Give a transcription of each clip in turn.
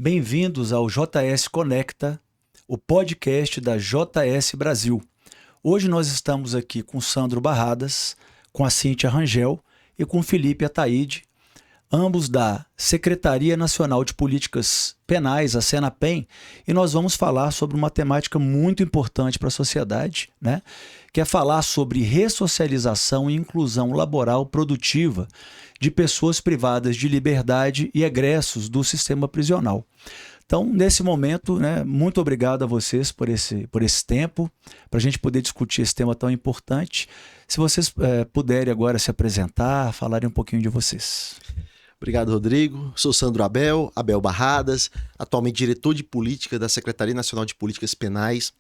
Bem-vindos ao JS Conecta, o podcast da JS Brasil. Hoje nós estamos aqui com o Sandro Barradas, com a Cíntia Rangel e com o Felipe Ataíde, ambos da Secretaria Nacional de Políticas Penais, a Senapen, e nós vamos falar sobre uma temática muito importante para a sociedade, né? Que é falar sobre ressocialização e inclusão laboral produtiva de pessoas privadas de liberdade e egressos do sistema prisional. Então, nesse momento, né, muito obrigado a vocês por esse tempo, para a gente poder discutir esse tema tão importante. Se vocês puderem agora se apresentar, falarem um pouquinho de vocês. Obrigado, Rodrigo. Sou Sandro Abel Barradas, atualmente diretor de política da Secretaria Nacional de Políticas Penais,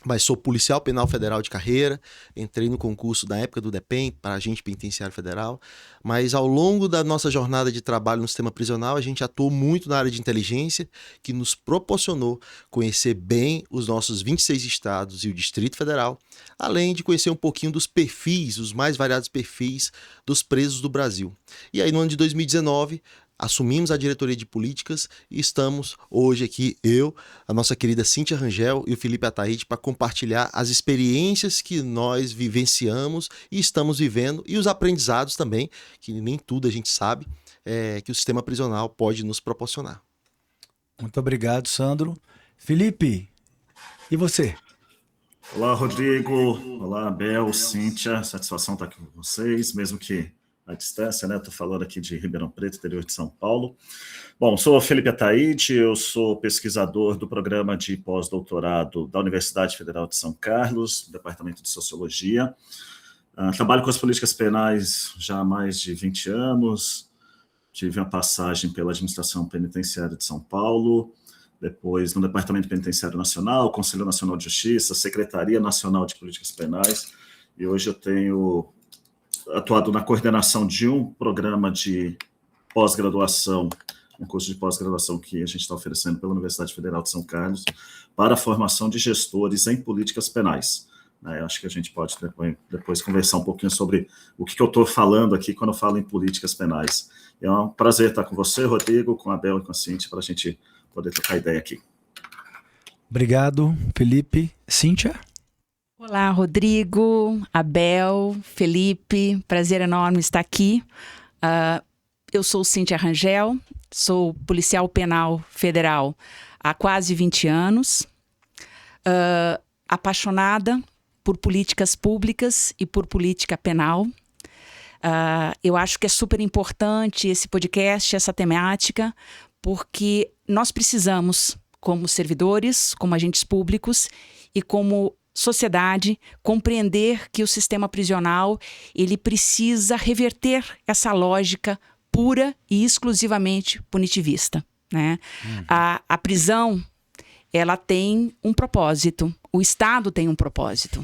mas sou policial penal federal de carreira, entrei no concurso da época do DEPEN para agente penitenciário federal, mas ao longo da nossa jornada de trabalho no sistema prisional, a gente atuou muito na área de inteligência, que nos proporcionou conhecer bem os nossos 26 estados e o Distrito Federal, além de conhecer um pouquinho dos perfis, os mais variados perfis dos presos do Brasil. E aí no ano de 2019, assumimos a diretoria de políticas e estamos hoje aqui, a nossa querida Cíntia Rangel e o Felipe Ataíde, para compartilhar as experiências que nós vivenciamos e estamos vivendo e os aprendizados também, que nem tudo a gente sabe, que o sistema prisional pode nos proporcionar. Muito obrigado, Sandro. Felipe, e você? Olá, Rodrigo. Olá, Abel, Cíntia. Satisfação estar aqui com vocês, mesmo que à distância, né? Estou falando aqui de Ribeirão Preto, interior de São Paulo. Bom, sou o Felipe Ataíde, eu sou pesquisador do programa de pós-doutorado da Universidade Federal de São Carlos, Departamento de Sociologia. Trabalho com as políticas penais já há mais de 20 anos, tive uma passagem pela Administração Penitenciária de São Paulo, depois no Departamento Penitenciário Nacional, Conselho Nacional de Justiça, Secretaria Nacional de Políticas Penais, e hoje eu tenho atuado na coordenação de um programa de pós-graduação, um curso de pós-graduação que a gente está oferecendo pela Universidade Federal de São Carlos, para a formação de gestores em políticas penais. Acho que a gente pode depois conversar um pouquinho sobre o que eu estou falando aqui quando eu falo em políticas penais. É um prazer estar com você, Rodrigo, com a Abel e com a Cíntia, para a gente poder trocar ideia aqui. Obrigado, Felipe. Cíntia? Olá, Rodrigo, Abel, Felipe, prazer enorme estar aqui. Eu sou Cíntia Rangel, sou policial penal federal há quase 20 anos, apaixonada por políticas públicas e por política penal. Eu acho que é super importante esse podcast, essa temática, porque nós precisamos, como servidores, como agentes públicos e como sociedade, compreender que o sistema prisional ele precisa reverter essa lógica pura e exclusivamente punitivista, né? A prisão ela tem um propósito, o Estado tem um propósito,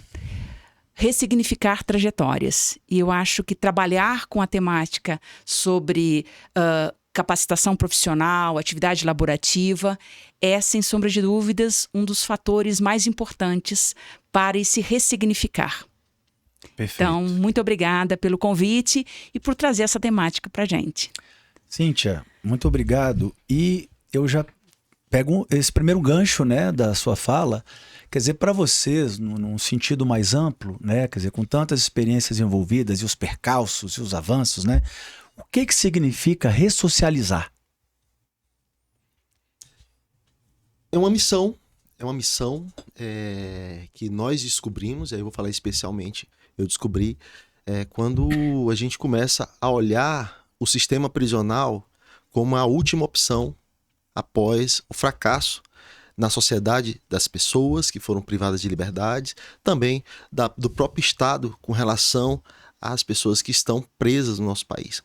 ressignificar trajetórias. E eu acho que trabalhar com a temática sobre capacitação profissional, atividade laborativa, é, sem sombra de dúvidas, um dos fatores mais importantes para esse ressignificar. Perfeito. Então, muito obrigada pelo convite e por trazer essa temática para a gente. Cíntia, muito obrigado. E eu já pego esse primeiro gancho, né, da sua fala, quer dizer, para vocês, num sentido mais amplo, né, quer dizer, com tantas experiências envolvidas e os percalços e os avanços, né, o que significa ressocializar? É uma missão que nós descobrimos, e aí eu vou falar especialmente, eu descobri quando a gente começa a olhar o sistema prisional como a última opção após o fracasso na sociedade das pessoas que foram privadas de liberdade, também do próprio Estado com relação às pessoas que estão presas no nosso país.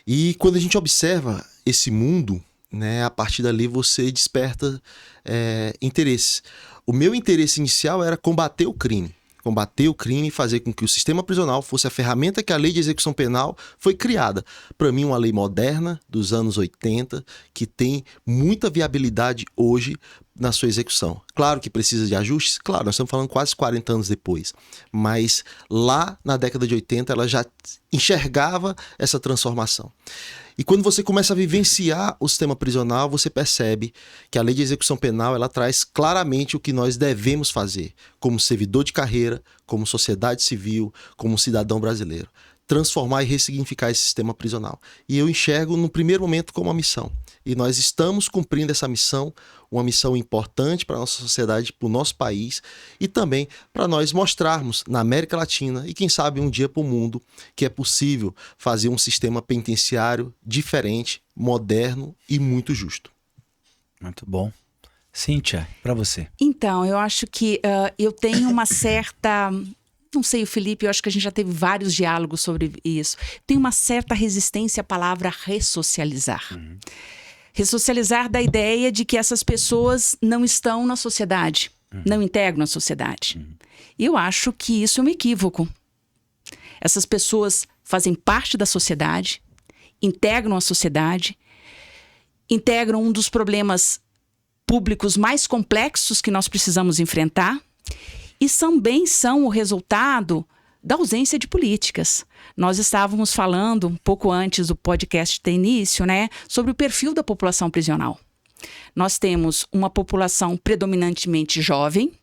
E quando a gente observa esse mundo, né, a partir dali você desperta interesse. O meu interesse inicial era combater o crime e fazer com que o sistema prisional fosse a ferramenta que a lei de execução penal foi criada. Para mim, uma lei moderna dos anos 80, que tem muita viabilidade hoje na sua execução. Claro que precisa de ajustes, claro, nós estamos falando quase 40 anos depois, mas lá na década de 80 ela já enxergava essa transformação. E quando você começa a vivenciar o sistema prisional, você percebe que a lei de execução penal ela traz claramente o que nós devemos fazer como servidor de carreira, como sociedade civil, como cidadão brasileiro. Transformar e ressignificar esse sistema prisional. E eu enxergo no primeiro momento como uma missão. E nós estamos cumprindo essa missão, uma missão importante para a nossa sociedade, para o nosso país e também para nós mostrarmos na América Latina e quem sabe um dia para o mundo que é possível fazer um sistema penitenciário diferente, moderno e muito justo. Muito bom. Cíntia, para você. Então, eu acho que eu tenho uma certa... Não sei, o Felipe, eu acho que a gente já teve vários diálogos sobre isso. Tem uma certa resistência à palavra ressocializar. Ressocializar da ideia de que essas pessoas não estão na sociedade, não integram a sociedade. Eu acho que isso é um equívoco. Essas pessoas fazem parte da sociedade, integram a sociedade, integram um dos problemas públicos mais complexos que nós precisamos enfrentar, e também são o resultado da ausência de políticas. Nós estávamos falando, um pouco antes do podcast ter início, né, sobre o perfil da população prisional. Nós temos uma população predominantemente jovem,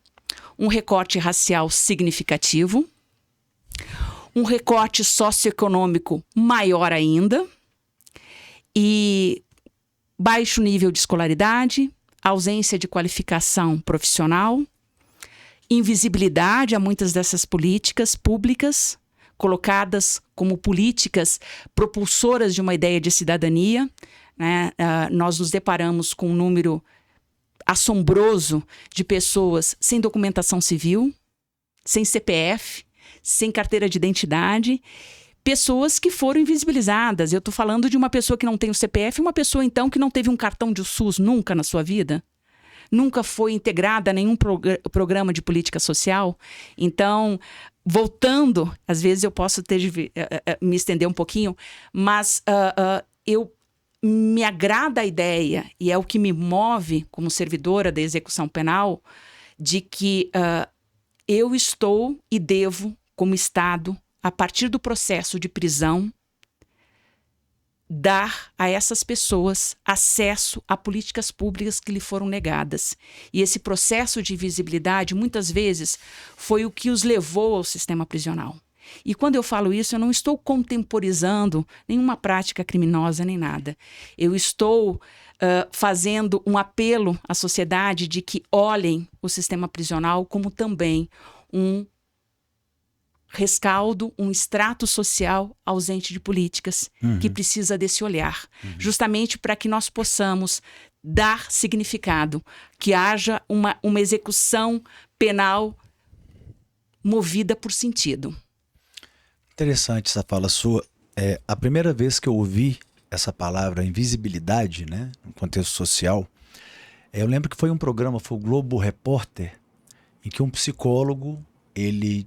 um recorte racial significativo, um recorte socioeconômico maior ainda, e baixo nível de escolaridade, ausência de qualificação profissional, invisibilidade a muitas dessas políticas públicas, colocadas como políticas propulsoras de uma ideia de cidadania, né? Nós nos deparamos com um número assombroso de pessoas sem documentação civil, sem CPF, sem carteira de identidade, pessoas que foram invisibilizadas. Eu estou falando de uma pessoa que não tem o CPF, uma pessoa então que não teve um cartão de SUS nunca na sua vida, nunca foi integrada a nenhum programa de política social. Então, voltando, às vezes eu posso me estender um pouquinho, mas me agrada a ideia, e é o que me move como servidora da execução penal, de que eu estou e devo, como Estado, a partir do processo de prisão, dar a essas pessoas acesso a políticas públicas que lhe foram negadas. E esse processo de invisibilidade, muitas vezes, foi o que os levou ao sistema prisional. E quando eu falo isso, eu não estou contemporizando nenhuma prática criminosa nem nada. Eu estou fazendo um apelo à sociedade de que olhem o sistema prisional como também um rescaldo, um extrato social ausente de políticas, que precisa desse olhar, justamente para que nós possamos dar significado, que haja uma execução penal movida por sentido. Interessante essa fala sua. A primeira vez que eu ouvi essa palavra invisibilidade, né, no contexto social, eu lembro que foi um programa, foi o Globo Repórter, em que um psicólogo ele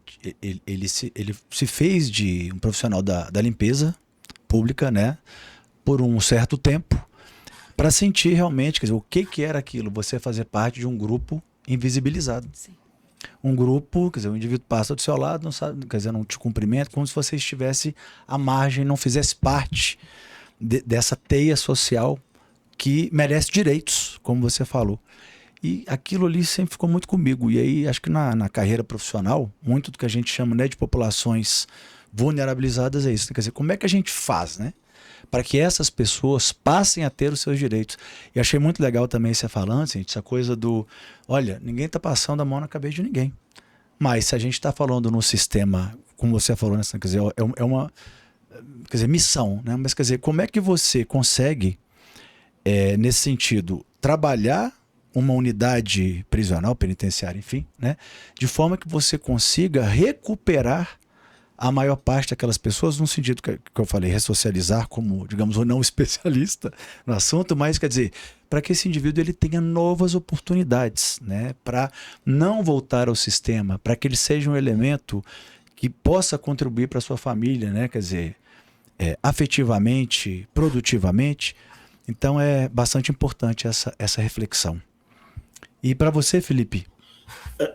se fez de um profissional da limpeza pública, né, por um certo tempo, para sentir realmente, quer dizer, o que era aquilo, você fazer parte de um grupo invisibilizado. Sim. Um grupo, quer dizer, o indivíduo passa do seu lado, não sabe, quer dizer, não te cumprimenta, como se você estivesse à margem, não fizesse parte dessa teia social que merece direitos, como você falou. E aquilo ali sempre ficou muito comigo. E aí, acho que na carreira profissional, muito do que a gente chama, né, de populações vulnerabilizadas é isso. Quer dizer, como é que a gente faz, né, para que essas pessoas passem a ter os seus direitos? E achei muito legal também você falando, gente, essa coisa do... Olha, ninguém está passando a mão na cabeça de ninguém. Mas se a gente está falando num sistema, como você falou, né, quer dizer, é uma... Quer dizer, missão, né? Mas quer dizer, como é que você consegue, nesse sentido, trabalhar uma unidade prisional, penitenciária, enfim, né, de forma que você consiga recuperar a maior parte daquelas pessoas, no sentido que eu falei, ressocializar como, digamos, um não especialista no assunto, mas, quer dizer, para que esse indivíduo ele tenha novas oportunidades, né, para não voltar ao sistema, para que ele seja um elemento que possa contribuir para a sua família, né, quer dizer, afetivamente, produtivamente. Então é bastante importante essa reflexão. E para você, Felipe?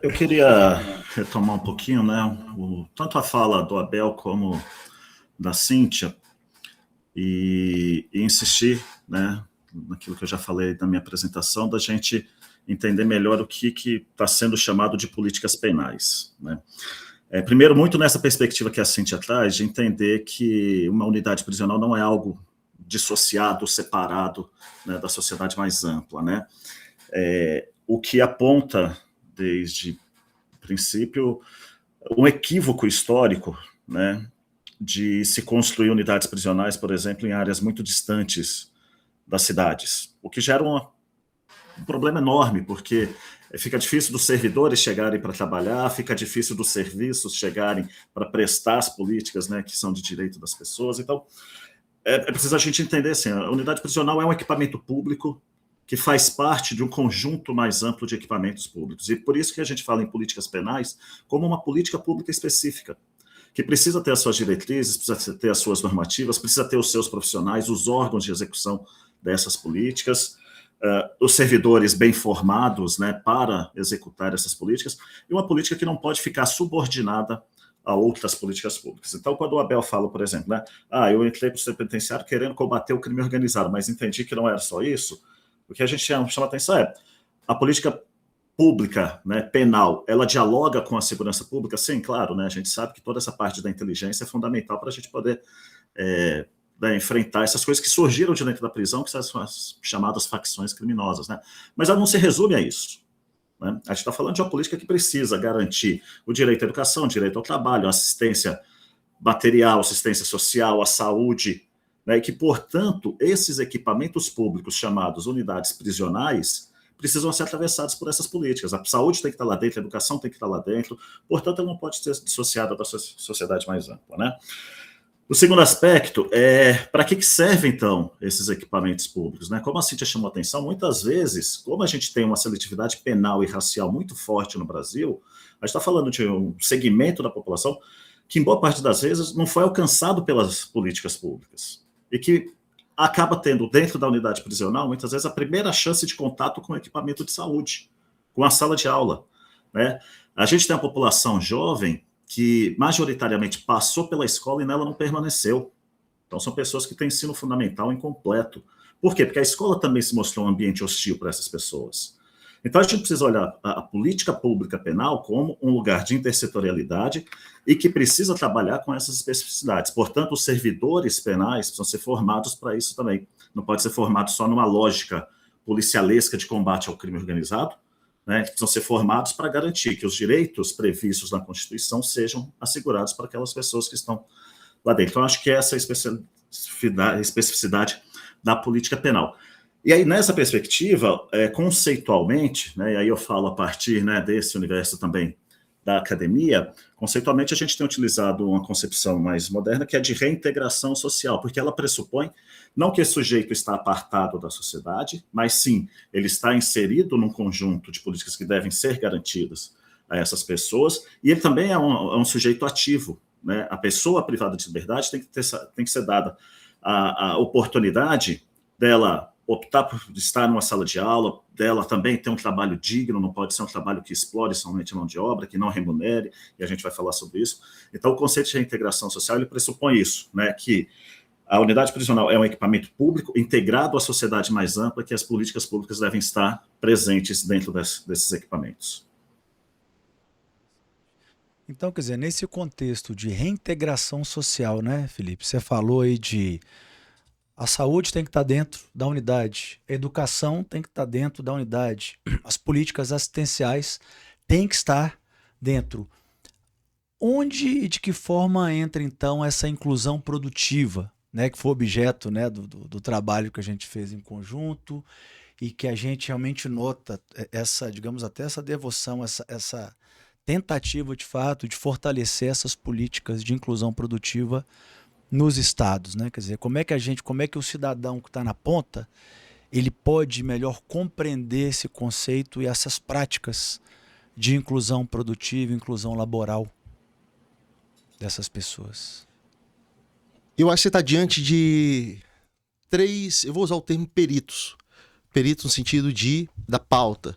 Eu queria retomar um pouquinho, né, tanto a fala do Abel como da Cíntia, e insistir, né, naquilo que eu já falei na minha apresentação, da gente entender melhor o que está sendo chamado de políticas penais, né? Primeiro, muito nessa perspectiva que a Cíntia traz, de entender que uma unidade prisional não é algo dissociado, separado, né, da sociedade mais ampla, né? O que aponta, desde o princípio, um equívoco histórico, né, de se construir unidades prisionais, por exemplo, em áreas muito distantes das cidades, o que gera um problema enorme, porque fica difícil dos servidores chegarem para trabalhar, fica difícil dos serviços chegarem para prestar as políticas, né, que são de direito das pessoas. Então, é preciso a gente entender assim, a unidade prisional é um equipamento público que faz parte de um conjunto mais amplo de equipamentos públicos. E por isso que a gente fala em políticas penais como uma política pública específica, que precisa ter as suas diretrizes, precisa ter as suas normativas, precisa ter os seus profissionais, os órgãos de execução dessas políticas, os servidores bem formados, né, para executar essas políticas, e uma política que não pode ficar subordinada a outras políticas públicas. Então, quando o Abel fala, por exemplo, né, eu entrei para o sistema penitenciário querendo combater o crime organizado, mas entendi que não era só isso, o que a gente chama a atenção é a política pública, né, penal, ela dialoga com a segurança pública? Sim, claro, né, a gente sabe que toda essa parte da inteligência é fundamental para a gente poder enfrentar essas coisas que surgiram de dentro da prisão, que são as chamadas facções criminosas, né? Mas ela não se resume a isso, né? A gente está falando de uma política que precisa garantir o direito à educação, o direito ao trabalho, a assistência material, assistência social, a saúde, né? E que, portanto, esses equipamentos públicos chamados unidades prisionais precisam ser atravessados por essas políticas. A saúde tem que estar lá dentro, a educação tem que estar lá dentro, portanto, ela não pode ser dissociada da sociedade mais ampla, né? O segundo aspecto é para que servem, então, esses equipamentos públicos, né? Como a Cíntia chamou a atenção, muitas vezes, como a gente tem uma seletividade penal e racial muito forte no Brasil, a gente está falando de um segmento da população que, em boa parte das vezes, não foi alcançado pelas políticas públicas e que acaba tendo, dentro da unidade prisional, muitas vezes, a primeira chance de contato com o equipamento de saúde, com a sala de aula, né? A gente tem uma população jovem que majoritariamente passou pela escola e nela não permaneceu. Então, são pessoas que têm ensino fundamental incompleto. Por quê? Porque a escola também se mostrou um ambiente hostil para essas pessoas. Então, a gente precisa olhar a política pública penal como um lugar de intersetorialidade e que precisa trabalhar com essas especificidades. Portanto, os servidores penais precisam ser formados para isso também. Não pode ser formado só numa lógica policialesca de combate ao crime organizado, né, que precisam ser formados para garantir que os direitos previstos na Constituição sejam assegurados para aquelas pessoas que estão lá dentro. Então, acho que essa é a especificidade da política penal. E aí, nessa perspectiva, conceitualmente, né, e aí eu falo a partir, né, desse universo também da academia, conceitualmente a gente tem utilizado uma concepção mais moderna, que é de reintegração social, porque ela pressupõe não que esse sujeito está apartado da sociedade, mas sim, ele está inserido num conjunto de políticas que devem ser garantidas a essas pessoas, e ele também é um sujeito ativo, né? A pessoa privada de liberdade tem que ser dada a oportunidade dela optar por estar numa sala de aula, dela também ter um trabalho digno, não pode ser um trabalho que explore somente a mão de obra, que não remunere, e a gente vai falar sobre isso. Então, o conceito de reintegração social, ele pressupõe isso, né, que a unidade prisional é um equipamento público integrado à sociedade mais ampla, que as políticas públicas devem estar presentes dentro desses equipamentos. Então, quer dizer, nesse contexto de reintegração social, né, Felipe? Você falou aí de a saúde tem que estar dentro da unidade, a educação tem que estar dentro da unidade, as políticas assistenciais têm que estar dentro. Onde e de que forma entra, então, essa inclusão produtiva, né, que foi objeto, né, do trabalho que a gente fez em conjunto e que a gente realmente nota essa, digamos, até essa devoção, essa tentativa, de fato, de fortalecer essas políticas de inclusão produtiva nos estados, né? Quer dizer, como é que o cidadão que está na ponta, ele pode melhor compreender esse conceito e essas práticas de inclusão produtiva, inclusão laboral dessas pessoas? Eu acho que você está diante de 3, eu vou usar o termo peritos, perito no sentido da pauta,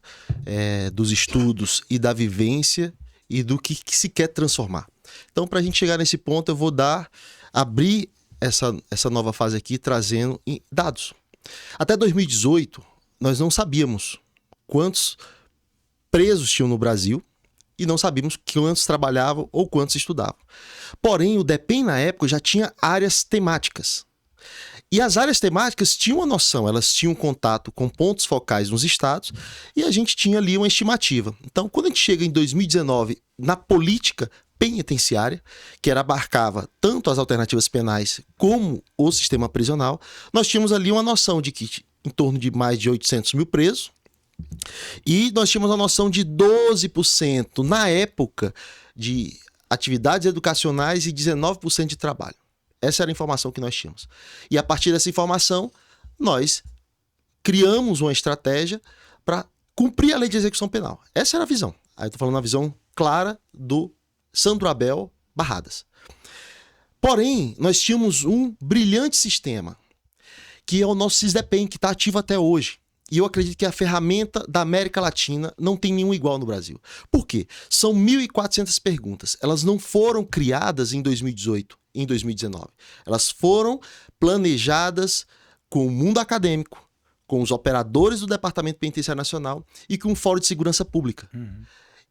dos estudos e da vivência e do que se quer transformar. Então, para a gente chegar nesse ponto, eu vou abrir essa nova fase aqui trazendo dados. Até 2018, nós não sabíamos quantos presos tinham no Brasil e não sabíamos quantos trabalhavam ou quantos estudavam. Porém, o DEPEN, na época, já tinha áreas temáticas. E as áreas temáticas tinham uma noção, elas tinham contato com pontos focais nos estados e a gente tinha ali uma estimativa. Então, quando a gente chega em 2019, na política penitenciária, que abarcava tanto as alternativas penais como o sistema prisional, nós tínhamos ali uma noção de que em torno de mais de 800 mil presos, e nós tínhamos a noção de 12% na época de atividades educacionais e 19% de trabalho. Essa era a informação que nós tínhamos. E a partir dessa informação, nós criamos uma estratégia para cumprir a lei de execução penal. Essa era a visão. Aí eu estou falando na visão clara do Sandro Abel Barradas. Porém, nós tínhamos um brilhante sistema, que é o nosso SISDEPEN, que está ativo até hoje. E eu acredito que a ferramenta da América Latina não tem nenhum igual no Brasil. Por quê? São 1.400 perguntas. Elas não foram criadas em 2018, em 2019. Elas foram planejadas com o mundo acadêmico, com os operadores do Departamento Penitenciário Nacional e com o Fórum de Segurança Pública.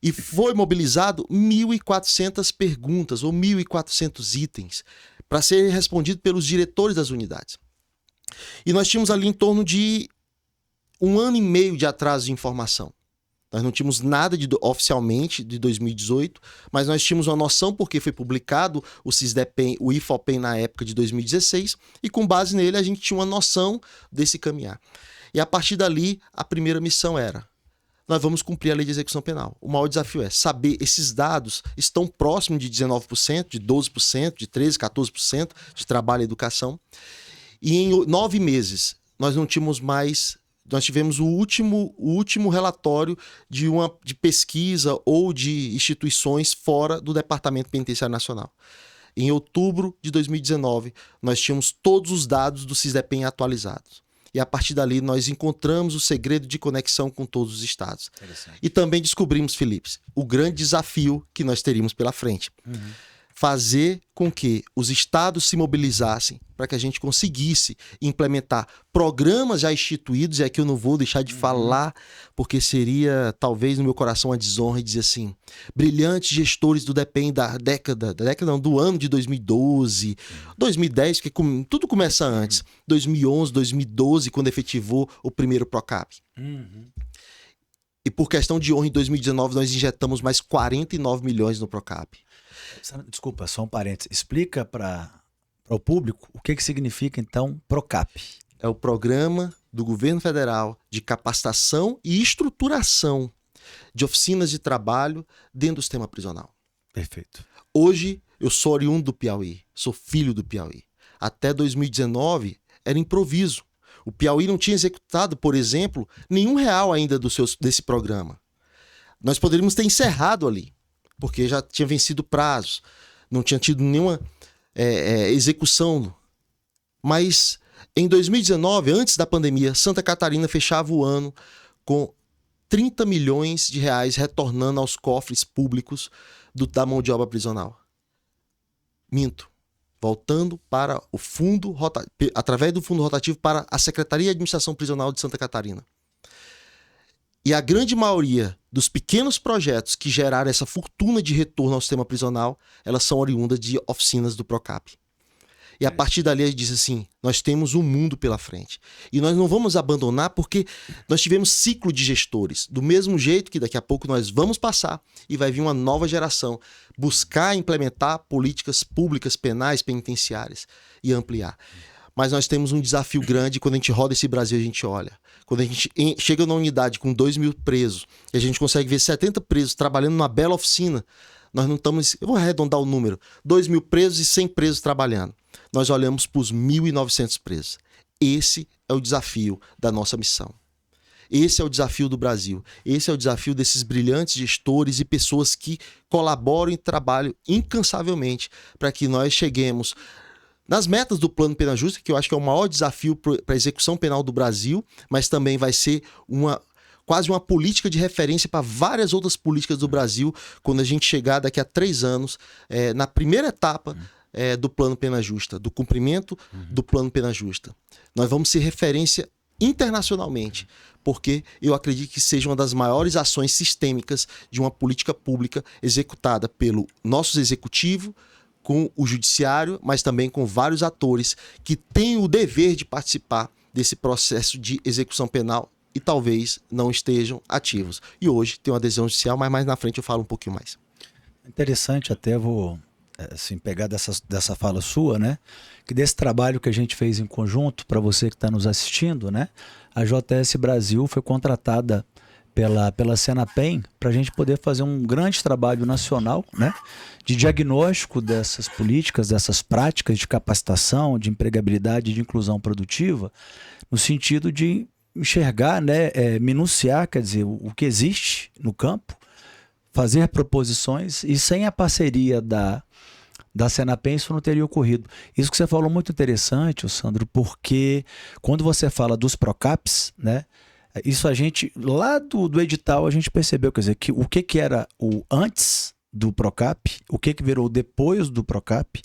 E foi mobilizado 1.400 perguntas ou 1.400 itens para serem respondidos pelos diretores das unidades. E nós tínhamos ali em torno de 1 ano e meio de atraso de informação. Nós não tínhamos nada oficialmente de 2018, mas nós tínhamos uma noção porque foi publicado o SISDEPEN, o IFOPEN na época de 2016, e com base nele a gente tinha uma noção desse caminhar. E a partir dali, a primeira missão era: nós vamos cumprir a lei de execução penal. O maior desafio é saber, esses dados estão próximos de 19%, de 12%, de 13%, 14% de trabalho e educação. E em 9 meses, nós não tínhamos mais... Nós tivemos o último relatório de pesquisa ou de instituições fora do Departamento Penitenciário Nacional. Em outubro de 2019, nós tínhamos todos os dados do SISDEPEN atualizados. E a partir dali nós encontramos o segredo de conexão com todos os estados. E também descobrimos, Felipe, o grande desafio que nós teríamos pela frente. Fazer com que os estados se mobilizassem para que a gente conseguisse implementar programas já instituídos, e aqui eu não vou deixar de falar, porque seria talvez no meu coração uma desonra, e dizer assim: brilhantes gestores do DEPEN do ano de 2012, 2010, porque tudo começa antes, 2011, 2012, quando efetivou o primeiro PROCAP. E por questão de honra, em 2019 nós injetamos mais 49 milhões no PROCAP. Desculpa, só um parênteses. Explica para o público o que significa, então, PROCAP. É o Programa do Governo Federal de Capacitação e Estruturação de Oficinas de Trabalho dentro do sistema prisional. Perfeito. Hoje, eu sou oriundo do Piauí, sou filho do Piauí. Até 2019, era improviso. O Piauí não tinha executado, por exemplo, nenhum real ainda desse programa. Nós poderíamos ter encerrado ali, porque já tinha vencido prazos, não tinha tido nenhuma execução. Mas em 2019, antes da pandemia, Santa Catarina fechava o ano com 30 milhões de reais retornando aos cofres públicos da mão de obra prisional. Minto. Voltando para o fundo, através do fundo rotativo para a Secretaria de Administração Prisional de Santa Catarina. E a grande maioria dos pequenos projetos que geraram essa fortuna de retorno ao sistema prisional, elas são oriundas de oficinas do PROCAP. E a partir dali a gente diz assim: nós temos um mundo pela frente. E nós não vamos abandonar, porque nós tivemos ciclo de gestores. Do mesmo jeito que daqui a pouco nós vamos passar e vai vir uma nova geração buscar implementar políticas públicas, penais, penitenciárias e ampliar. Mas nós temos um desafio grande. Quando a gente roda esse Brasil, a gente olha. Quando a gente chega numa unidade com 2.000 presos e a gente consegue ver 70 presos trabalhando numa bela oficina, nós não estamos... Eu vou arredondar o número. 2.000 presos e 100 presos trabalhando. Nós olhamos para os 1.900 presos. Esse é o desafio da nossa missão. Esse é o desafio do Brasil. Esse é o desafio desses brilhantes gestores e pessoas que colaboram e trabalham incansavelmente para que nós cheguemos nas metas do Plano Pena Justa, que eu acho que é o maior desafio para a execução penal do Brasil, mas também vai ser quase uma política de referência para várias outras políticas do Brasil, quando a gente chegar daqui a 3 anos, na primeira etapa do Plano Pena Justa, do cumprimento do Plano Pena Justa. Nós vamos ser referência internacionalmente, porque eu acredito que seja uma das maiores ações sistêmicas de uma política pública executada pelo nosso executivo, com o judiciário, mas também com vários atores que têm o dever de participar desse processo de execução penal e talvez não estejam ativos. E hoje tem uma adesão judicial, mas mais na frente eu falo um pouquinho mais. Interessante, até vou assim, pegar dessa fala sua, né? Que desse trabalho que a gente fez em conjunto, para você que está nos assistindo, né? A JS Brasil foi contratada pela Senapen para a gente poder fazer um grande trabalho nacional, né, de diagnóstico dessas políticas, dessas práticas de capacitação, de empregabilidade e de inclusão produtiva, no sentido de enxergar, né, minuciar, quer dizer, o que existe no campo, fazer proposições, e sem a parceria da Senapen isso não teria ocorrido. Isso que você falou muito interessante, Sandro, porque quando você fala dos PROCAPs, né, isso a gente, lá do edital, a gente percebeu, quer dizer, que o que era o antes do PROCAP, o que virou depois do PROCAP,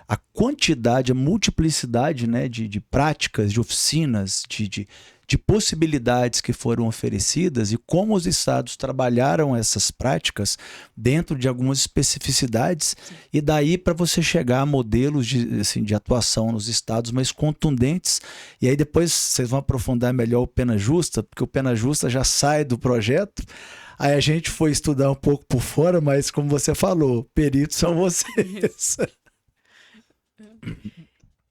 a quantidade, a multiplicidade, né, de práticas, de oficinas, de possibilidades que foram oferecidas e como os estados trabalharam essas práticas dentro de algumas especificidades. Sim. E daí para você chegar a modelos de atuação nos estados mais contundentes. E aí depois vocês vão aprofundar melhor o Pena Justa, porque o Pena Justa já sai do projeto. Aí a gente foi estudar um pouco por fora, mas como você falou, peritos são vocês.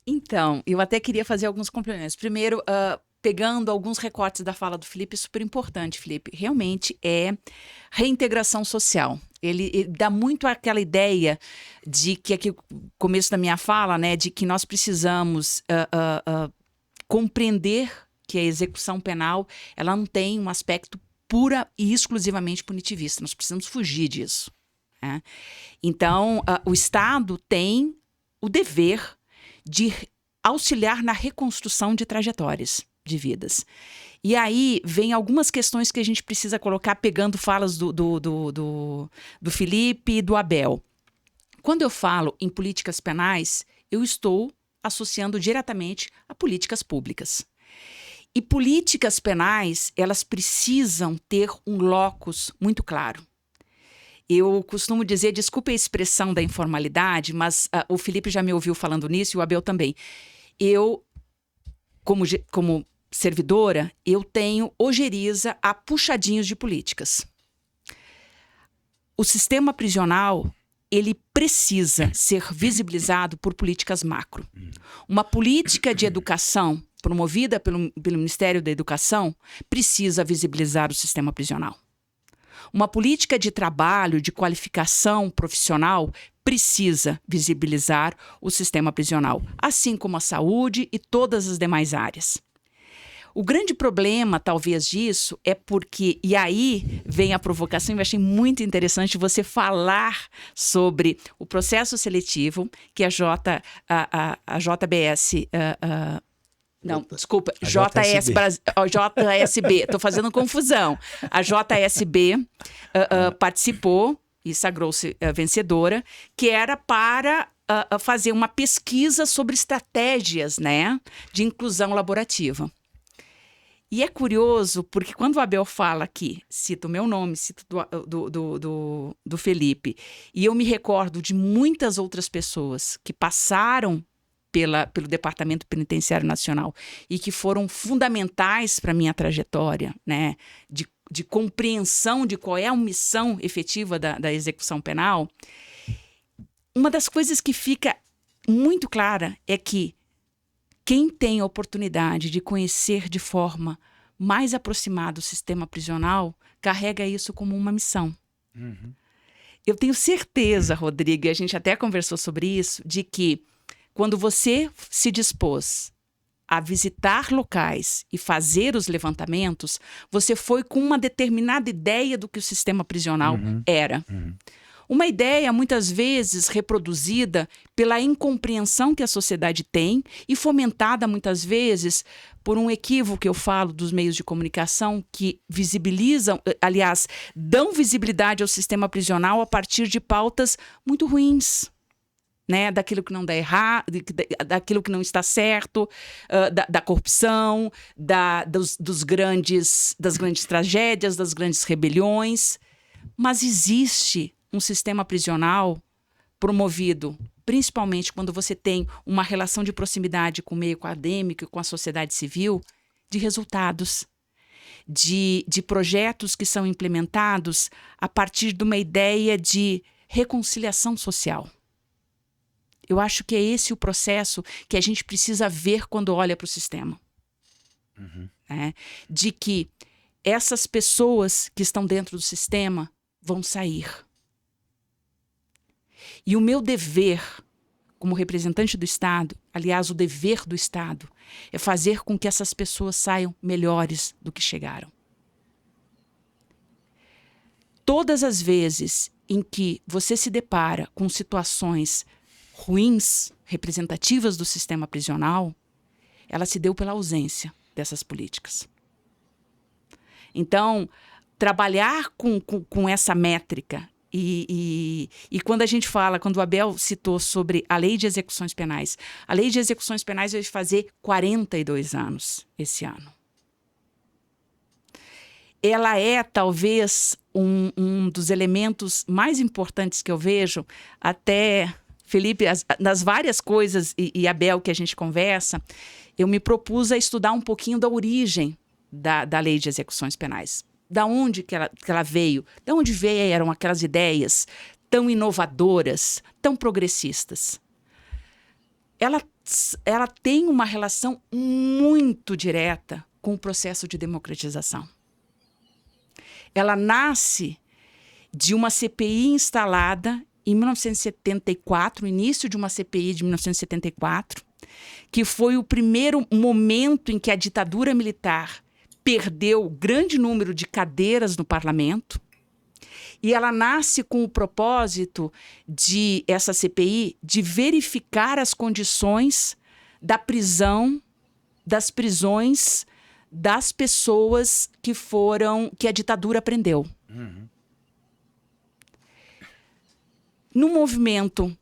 Então, eu até queria fazer alguns complementos. Primeiro, pegando alguns recortes da fala do Felipe, super importante, Felipe, realmente é reintegração social. Ele dá muito aquela ideia de que, aqui, começo da minha fala, né, de que nós precisamos compreender que a execução penal ela não tem um aspecto pura e exclusivamente punitivista. Nós precisamos fugir disso. Né? Então, o Estado tem o dever de auxiliar na reconstrução de trajetórias de vidas. E aí vem algumas questões que a gente precisa colocar, pegando falas do Felipe e do Abel. Quando eu falo em políticas penais, eu estou associando diretamente a políticas públicas. E políticas penais, elas precisam ter um locus muito claro. Eu costumo dizer, desculpe a expressão da informalidade, mas o Felipe já me ouviu falando nisso e o Abel também. Eu, como servidora, eu tenho ojeriza a puxadinhos de políticas. O sistema prisional, ele precisa ser visibilizado por políticas macro. Uma política de educação promovida pelo Ministério da Educação precisa visibilizar o sistema prisional. Uma política de trabalho, de qualificação profissional, precisa visibilizar o sistema prisional, assim como a saúde e todas as demais áreas. O grande problema, talvez, disso é porque, e aí vem a provocação, eu achei muito interessante você falar sobre o processo seletivo que a JBS... Não, desculpa, JSB, estou fazendo confusão. A JSB participou e sagrou-se vencedora, que era para fazer uma pesquisa sobre estratégias, né, de inclusão laborativa. E é curioso, porque quando o Abel fala aqui, cita o meu nome, cita do Felipe, e eu me recordo de muitas outras pessoas que passaram pelo Departamento Penitenciário Nacional e que foram fundamentais para a minha trajetória, né, de compreensão de qual é a missão efetiva da execução penal, uma das coisas que fica muito clara é que quem tem a oportunidade de conhecer de forma mais aproximada o sistema prisional carrega isso como uma missão. Uhum. Eu tenho certeza, Rodrigo, e a gente até conversou sobre isso, de que quando você se dispôs a visitar locais e fazer os levantamentos, você foi com uma determinada ideia do que o sistema prisional era. Uhum. Uma ideia, muitas vezes, reproduzida pela incompreensão que a sociedade tem e fomentada, muitas vezes, por um equívoco que eu falo dos meios de comunicação que visibilizam, aliás, dão visibilidade ao sistema prisional a partir de pautas muito ruins. Né, daquilo que não dá errado, daquilo que não está certo, da corrupção, das grandes tragédias, das grandes rebeliões. Mas existe um sistema prisional promovido, principalmente quando você tem uma relação de proximidade com o meio acadêmico e com a sociedade civil, de resultados, de projetos que são implementados a partir de uma ideia de reconciliação social. Eu acho que é esse o processo que a gente precisa ver quando olha para o sistema. De que essas pessoas que estão dentro do sistema vão sair. E o meu dever, como representante do Estado, aliás, o dever do Estado, é fazer com que essas pessoas saiam melhores do que chegaram. Todas as vezes em que você se depara com situações ruins, representativas do sistema prisional, ela se deu pela ausência dessas políticas. Então, trabalhar com essa métrica e quando a gente fala, quando o Abel citou sobre a Lei de Execuções Penais, a Lei de Execuções Penais vai fazer 42 anos esse ano. Ela é, talvez, um dos elementos mais importantes que eu vejo, até... Felipe, nas várias coisas, e Abel, que a gente conversa, eu me propus a estudar um pouquinho da origem da Lei de Execuções Penais. Da onde que ela veio, de onde vieram aquelas ideias tão inovadoras, tão progressistas. Ela tem uma relação muito direta com o processo de democratização. Ela nasce de uma CPI instalada em 1974, o início de uma CPI de 1974, que foi o primeiro momento em que a ditadura militar perdeu grande número de cadeiras no parlamento, e ela nasce com o propósito de, essa CPI, de verificar as condições da prisão, das prisões das pessoas que a ditadura prendeu. No movimento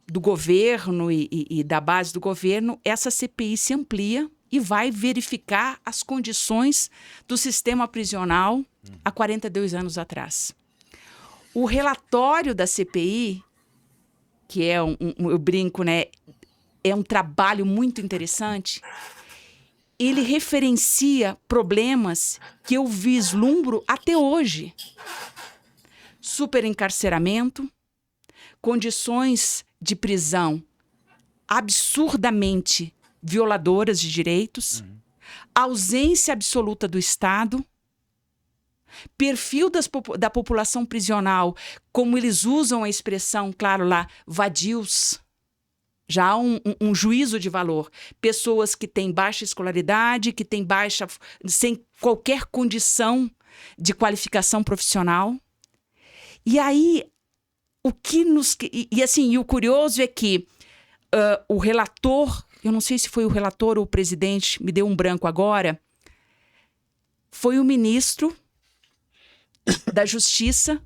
do governo e da base do governo, essa CPI se amplia e vai verificar as condições do sistema prisional há 42 anos atrás. O relatório da CPI, que é eu brinco, né, é um trabalho muito interessante, ele referencia problemas que eu vislumbro até hoje. Superencarceramento, condições de prisão absurdamente violadoras de direitos, ausência absoluta do Estado, perfil da população prisional, como eles usam a expressão, claro lá, vadios, já há um juízo de valor. Pessoas que têm baixa escolaridade, que têm sem qualquer condição de qualificação profissional. E aí, e o curioso é que o relator, eu não sei se foi o relator ou o presidente, me deu um branco agora, foi o ministro da Justiça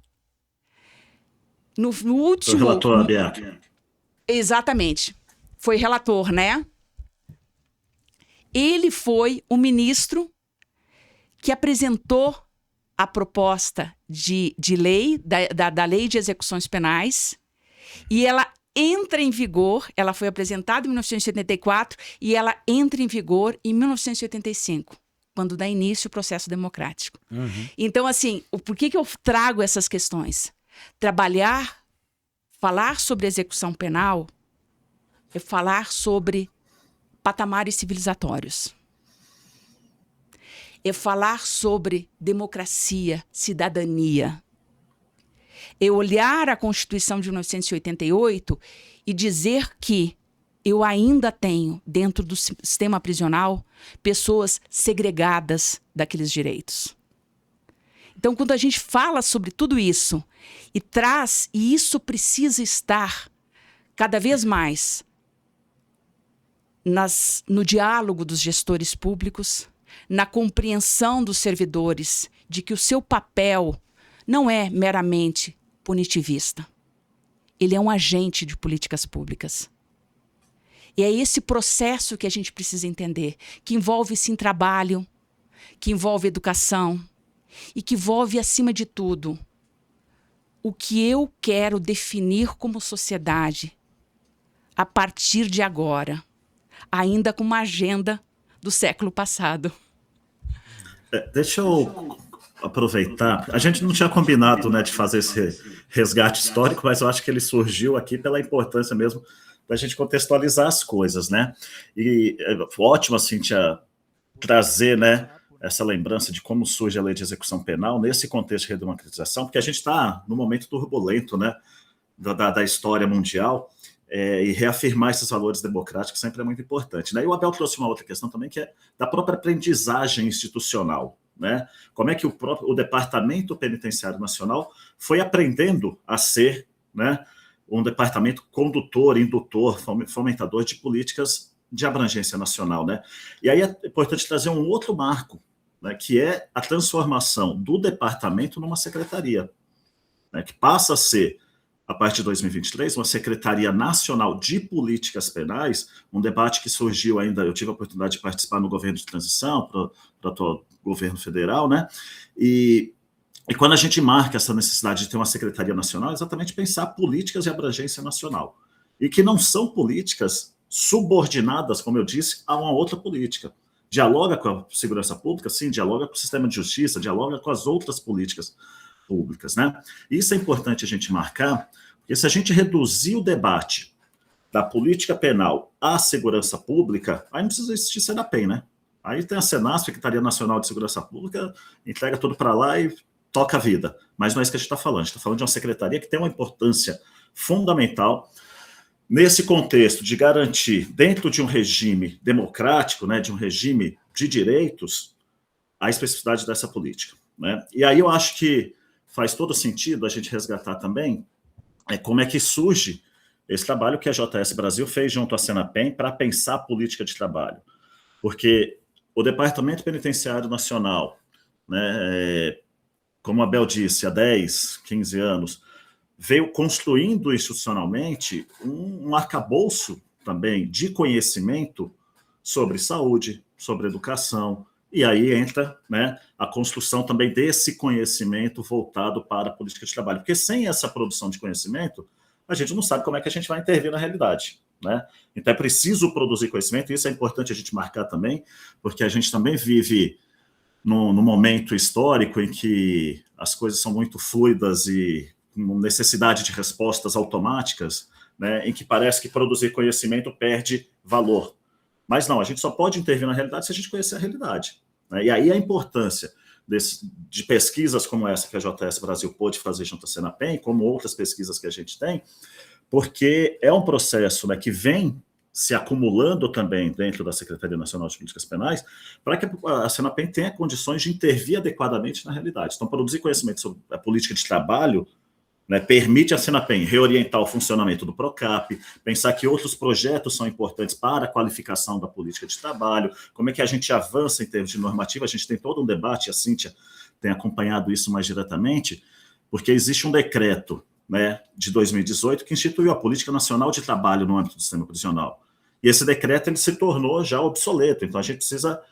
no último... O relator aberto. Exatamente. Foi relator, né? Ele foi o ministro que apresentou a proposta de lei, da Lei de Execuções Penais, e ela entra em vigor, ela foi apresentada em 1974 e ela entra em vigor em 1985, quando dá início o processo democrático. Então, assim, por que eu trago essas questões? Falar sobre execução penal é falar sobre patamares civilizatórios. É falar sobre democracia, cidadania. É olhar a Constituição de 1988 e dizer que eu ainda tenho, dentro do sistema prisional, pessoas segregadas daqueles direitos. Então, quando a gente fala sobre tudo isso e isso precisa estar cada vez mais no diálogo dos gestores públicos, na compreensão dos servidores de que o seu papel não é meramente punitivista. Ele é um agente de políticas públicas. E é esse processo que a gente precisa entender, que envolve, sim, trabalho, que envolve educação e que envolve, acima de tudo, o que eu quero definir como sociedade a partir de agora, ainda com uma agenda do século passado. Deixa eu aproveitar. A gente não tinha combinado, né, de fazer esse resgate histórico, mas eu acho que ele surgiu aqui pela importância mesmo da gente contextualizar as coisas, né? E é ótimo, Cíntia, trazer, né, essa lembrança de como surge a lei de execução penal nesse contexto de redemocratização, porque a gente está num momento turbulento, né, da história mundial, e reafirmar esses valores democráticos sempre é muito importante, né? E o Abel trouxe uma outra questão também, que é da própria aprendizagem institucional, né? Como é que o Departamento Penitenciário Nacional foi aprendendo a ser, né, um departamento condutor, indutor, fomentador de políticas de abrangência nacional, né? E aí é importante trazer um outro marco, né, que é a transformação do departamento numa secretaria, né, que passa a ser, a partir de 2023, uma Secretaria Nacional de Políticas Penais, um debate que surgiu ainda, eu tive a oportunidade de participar no governo de transição, para o atual governo federal, né? E quando a gente marca essa necessidade de ter uma Secretaria Nacional, é exatamente pensar políticas de abrangência nacional, e que não são políticas subordinadas, como eu disse, a uma outra política. Dialoga com a segurança pública, sim, dialoga com o sistema de justiça, dialoga com as outras políticas públicas, né? Isso é importante a gente marcar, porque se a gente reduzir o debate da política penal à segurança pública, aí não precisa existir SENAPEM, né? Aí tem a SENASP, Secretaria Nacional de Segurança Pública, entrega tudo para lá e toca a vida. Mas não é isso que a gente está falando. A gente está falando de uma secretaria que tem uma importância fundamental nesse contexto de garantir, dentro de um regime democrático, né, de um regime de direitos, a especificidade dessa política, né? E aí eu acho que faz todo sentido a gente resgatar também como é que surge esse trabalho que a JS Brasil fez junto à SENAPEM para pensar a política de trabalho. Porque o Departamento Penitenciário Nacional, né, como a Abel disse, há 10, 15 anos, veio construindo institucionalmente um arcabouço também de conhecimento sobre saúde, sobre educação, e aí entra, né, a construção também desse conhecimento voltado para a política de trabalho. Porque sem essa produção de conhecimento, a gente não sabe como é que a gente vai intervir na realidade, né? Então é preciso produzir conhecimento, e isso é importante a gente marcar também, porque a gente também vive num momento histórico em que as coisas são muito fluidas e com necessidade de respostas automáticas, né, em que parece que produzir conhecimento perde valor. Mas não, a gente só pode intervir na realidade se a gente conhecer a realidade, né? E aí a importância de pesquisas como essa que a JS Brasil pôde fazer junto à SENAPEM, como outras pesquisas que a gente tem, porque é um processo, né, que vem se acumulando também dentro da Secretaria Nacional de Políticas Penais, para que a SENAPEM tenha condições de intervir adequadamente na realidade. Então, produzir conhecimento sobre a política de trabalho, né, permite a SENAPEM reorientar o funcionamento do PROCAP, pensar que outros projetos são importantes para a qualificação da política de trabalho, como é que a gente avança em termos de normativa. A gente tem todo um debate, a Cíntia tem acompanhado isso mais diretamente, porque existe um decreto, né, de 2018 que instituiu a Política Nacional de Trabalho no âmbito do sistema prisional. E esse decreto ele se tornou já obsoleto, então a gente precisa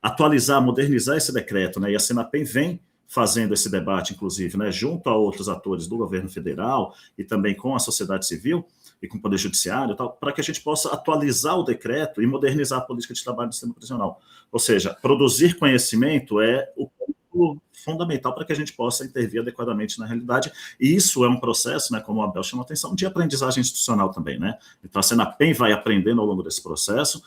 atualizar, modernizar esse decreto, né, e a SENAPEM vem fazendo esse debate, inclusive, né, junto a outros atores do governo federal e também com a sociedade civil e com o Poder Judiciário, para que a gente possa atualizar o decreto e modernizar a política de trabalho do sistema prisional. Ou seja, produzir conhecimento é o ponto fundamental para que a gente possa intervir adequadamente na realidade, e isso é um processo, né, como o Abel chamou a atenção, de aprendizagem institucional também, né? Então a SENAPEM vai aprendendo ao longo desse processo.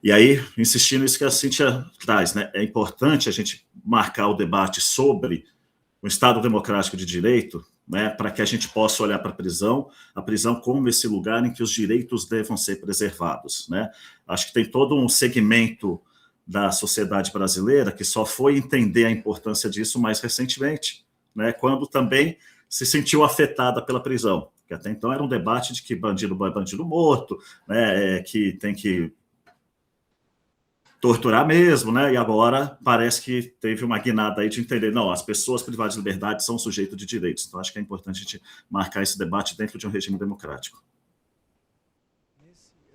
E aí, insistindo nisso que a Cíntia traz, né, é importante a gente marcar o debate sobre o Estado Democrático de Direito, né, para que a gente possa olhar para a prisão como esse lugar em que os direitos devam ser preservados, né? Acho que tem todo um segmento da sociedade brasileira que só foi entender a importância disso mais recentemente, né, quando também se sentiu afetada pela prisão, que até então era um debate de que bandido bom é bandido morto, né, que tem que torturar mesmo, né? E agora parece que teve uma guinada aí de entender, não, as pessoas privadas de liberdade são sujeito de direitos. Então, acho que é importante a gente marcar esse debate dentro de um regime democrático.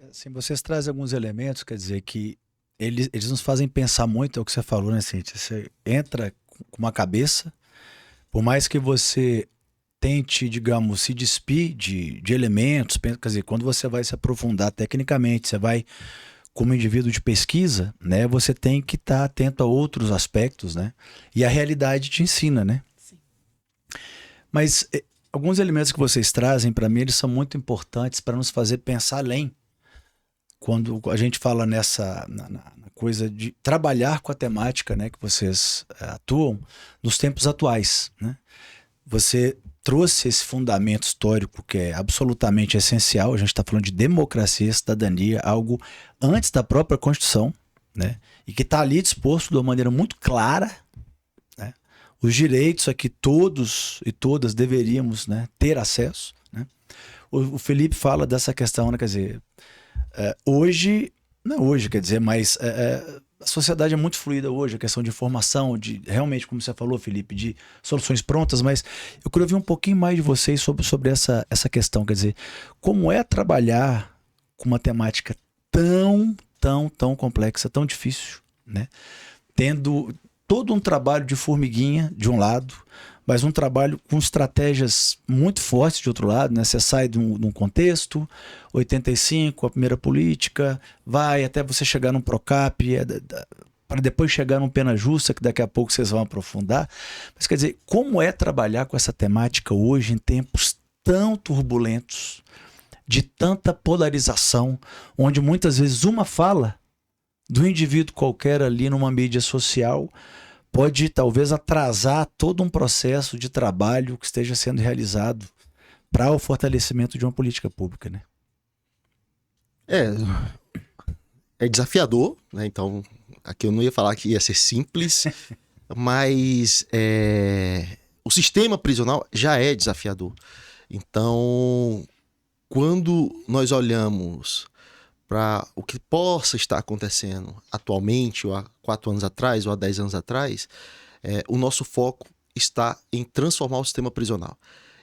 Assim, vocês trazem alguns elementos, quer dizer, que eles nos fazem pensar muito, é o que você falou, né, Cíntia? Você entra com uma cabeça, por mais que você tente, digamos, se despir de elementos, quer dizer, quando você vai se aprofundar tecnicamente, você vai como indivíduo de pesquisa, né, você tem que estar atento a outros aspectos, né? E a realidade te ensina, né? Sim. Mas alguns elementos que vocês trazem, para mim, eles são muito importantes para nos fazer pensar além. Quando a gente fala na coisa de trabalhar com a temática, né, que vocês atuam nos tempos atuais, né? Você trouxe esse fundamento histórico que é absolutamente essencial. A gente está falando de democracia, cidadania, algo antes da própria Constituição, né? E que está ali disposto de uma maneira muito clara, né? Os direitos a que todos e todas deveríamos, né, ter acesso, né? O Felipe fala dessa questão, né? Quer dizer, hoje, não é hoje, quer dizer, mas a sociedade é muito fluida hoje, a questão de informação, de realmente, como você falou, Felipe, de soluções prontas, mas eu queria ouvir um pouquinho mais de vocês sobre essa questão, quer dizer, como é trabalhar com uma temática tão complexa, tão difícil, né? Tendo todo um trabalho de formiguinha de um lado, mas um trabalho com estratégias muito fortes de outro lado, né? Você sai de um contexto, 85, a primeira política, vai até você chegar num PROCAP, para depois chegar num Pena Justa, que daqui a pouco vocês vão aprofundar. Mas quer dizer, como é trabalhar com essa temática hoje em tempos tão turbulentos, de tanta polarização, onde muitas vezes uma fala do indivíduo qualquer ali numa mídia social pode talvez atrasar todo um processo de trabalho que esteja sendo realizado para o fortalecimento de uma política pública, né? É desafiador, né? Então, aqui eu não ia falar que ia ser simples, mas o sistema prisional já é desafiador. Então, quando nós olhamos para o que possa estar acontecendo atualmente, ou há 4 anos atrás, ou há 10 anos atrás, o nosso foco está em transformar o sistema prisional.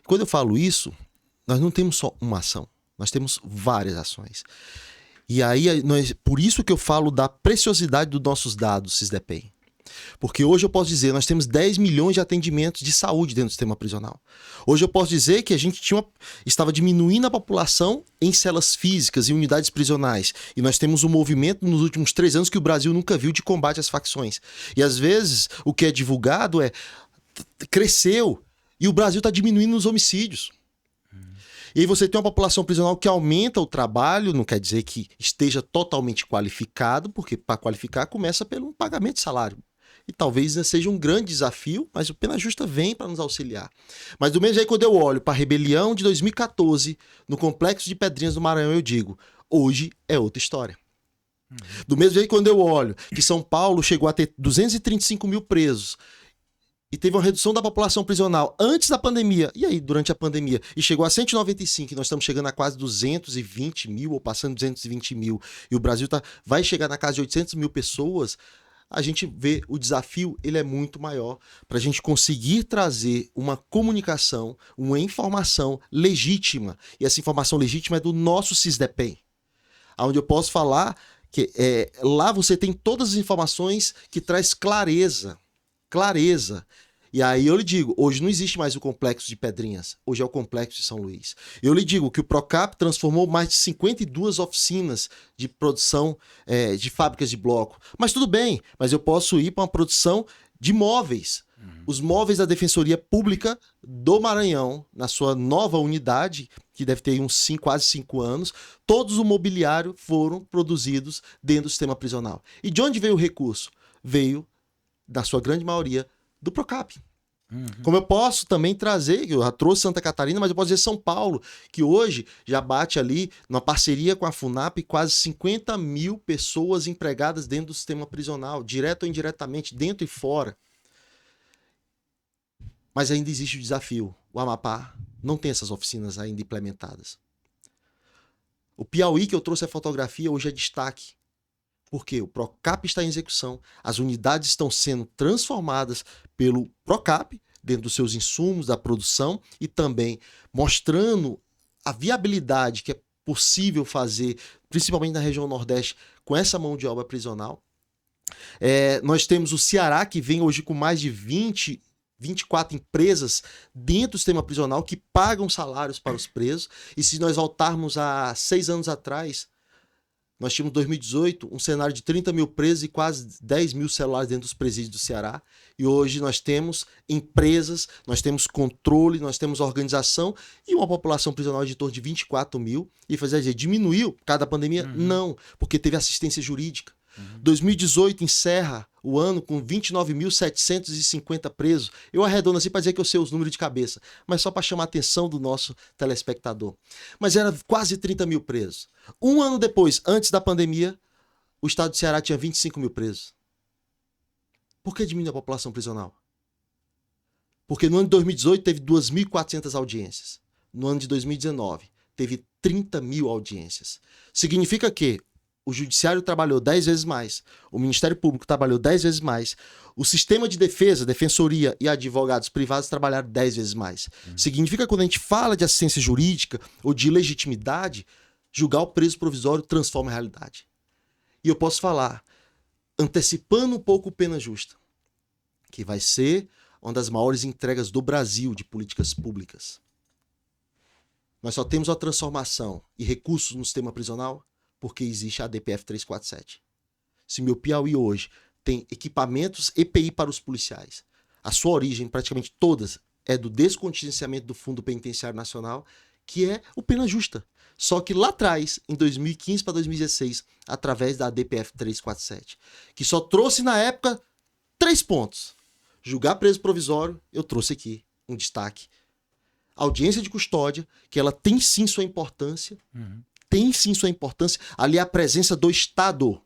Quando eu falo isso, nós não temos só uma ação, nós temos várias ações. E aí, por isso que eu falo da preciosidade dos nossos dados, SISDEPEN. Porque hoje eu posso dizer, nós temos 10 milhões de atendimentos de saúde dentro do sistema prisional. Hoje eu posso dizer que a gente estava diminuindo a população em celas físicas e unidades prisionais. E nós temos um movimento nos últimos 3 anos que o Brasil nunca viu de combate às facções. E às vezes o que é divulgado cresceu e o Brasil está diminuindo os homicídios. E aí você tem uma população prisional que aumenta o trabalho, não quer dizer que esteja totalmente qualificado, porque para qualificar começa pelo pagamento de salário. E talvez seja um grande desafio, mas o Pena Justa vem para nos auxiliar. Mas do mesmo jeito, quando eu olho para a rebelião de 2014, no Complexo de Pedrinhas do Maranhão, eu digo, hoje é outra história. Do mesmo jeito, quando eu olho que São Paulo chegou a ter 235 mil presos, e teve uma redução da população prisional antes da pandemia, e aí durante a pandemia, e chegou a 195, e nós estamos chegando a quase 220 mil, ou passando 220 mil, e o Brasil vai chegar na casa de 800 mil pessoas, a gente vê o desafio, ele é muito maior, para a gente conseguir trazer uma comunicação, uma informação legítima, e essa informação legítima é do nosso SISDEPEN, onde eu posso falar que lá você tem todas as informações que traz clareza. E aí eu lhe digo, hoje não existe mais o Complexo de Pedrinhas, hoje é o Complexo de São Luís. Eu lhe digo que o PROCAP transformou mais de 52 oficinas de produção de fábricas de bloco. Mas tudo bem, mas eu posso ir para uma produção de móveis. Os móveis da Defensoria Pública do Maranhão, na sua nova unidade, que deve ter quase 5 anos, todos o mobiliário foram produzidos dentro do sistema prisional. E de onde veio o recurso? Veio, da sua grande maioria, do PROCAP. Como eu posso também trazer, eu já trouxe Santa Catarina, mas eu posso dizer São Paulo, que hoje já bate ali, numa parceria com a FUNAP, quase 50 mil pessoas empregadas dentro do sistema prisional, direto ou indiretamente, dentro e fora. Mas ainda existe o desafio. O Amapá não tem essas oficinas ainda implementadas. O Piauí, que eu trouxe a fotografia, hoje é destaque. Porque o PROCAP está em execução, as unidades estão sendo transformadas pelo PROCAP, dentro dos seus insumos, da produção, e também mostrando a viabilidade que é possível fazer, principalmente na região Nordeste, com essa mão de obra prisional. Nós temos o Ceará, que vem hoje com mais de 24 empresas dentro do sistema prisional que pagam salários para os presos. E se nós voltarmos a 6 anos atrás, nós tínhamos em 2018 um cenário de 30 mil presos e quase 10 mil celulares dentro dos presídios do Ceará. E hoje nós temos empresas, nós temos controle, nós temos organização e uma população prisional de em torno de 24 mil. E fazer dizer, diminuiu por causa da pandemia? Não, porque teve assistência jurídica. 2018 encerra o ano com 29.750 presos. Eu arredondo assim para dizer que eu sei os números de cabeça, mas só para chamar a atenção do nosso telespectador. Mas era quase 30 mil presos. Um ano depois, antes da pandemia, o estado do Ceará tinha 25 mil presos. Por que diminui a população prisional? Porque no ano de 2018 teve 2.400 audiências. No ano de 2019 teve 30 mil audiências. Significa que o Judiciário trabalhou 10 vezes mais, o Ministério Público trabalhou 10 vezes mais, o sistema de defesa, defensoria e advogados privados trabalharam 10 vezes mais. Significa que quando a gente fala de assistência jurídica ou de legitimidade, julgar o preso provisório transforma a realidade. E eu posso falar, antecipando um pouco o Pena Justa, que vai ser uma das maiores entregas do Brasil de políticas públicas. Nós só temos a transformação e recursos no sistema prisional porque existe a DPF 347. Se meu Piauí hoje tem equipamentos EPI para os policiais, a sua origem, praticamente todas, é do descontingenciamento do Fundo Penitenciário Nacional, que é o Pena Justa. Só que lá atrás, em 2015 para 2016, através da DPF 347, que só trouxe na época 3 pontos. Julgar preso provisório, eu trouxe aqui um destaque. Audiência de custódia, que ela tem sim sua importância, tem sim sua importância, ali a presença do Estado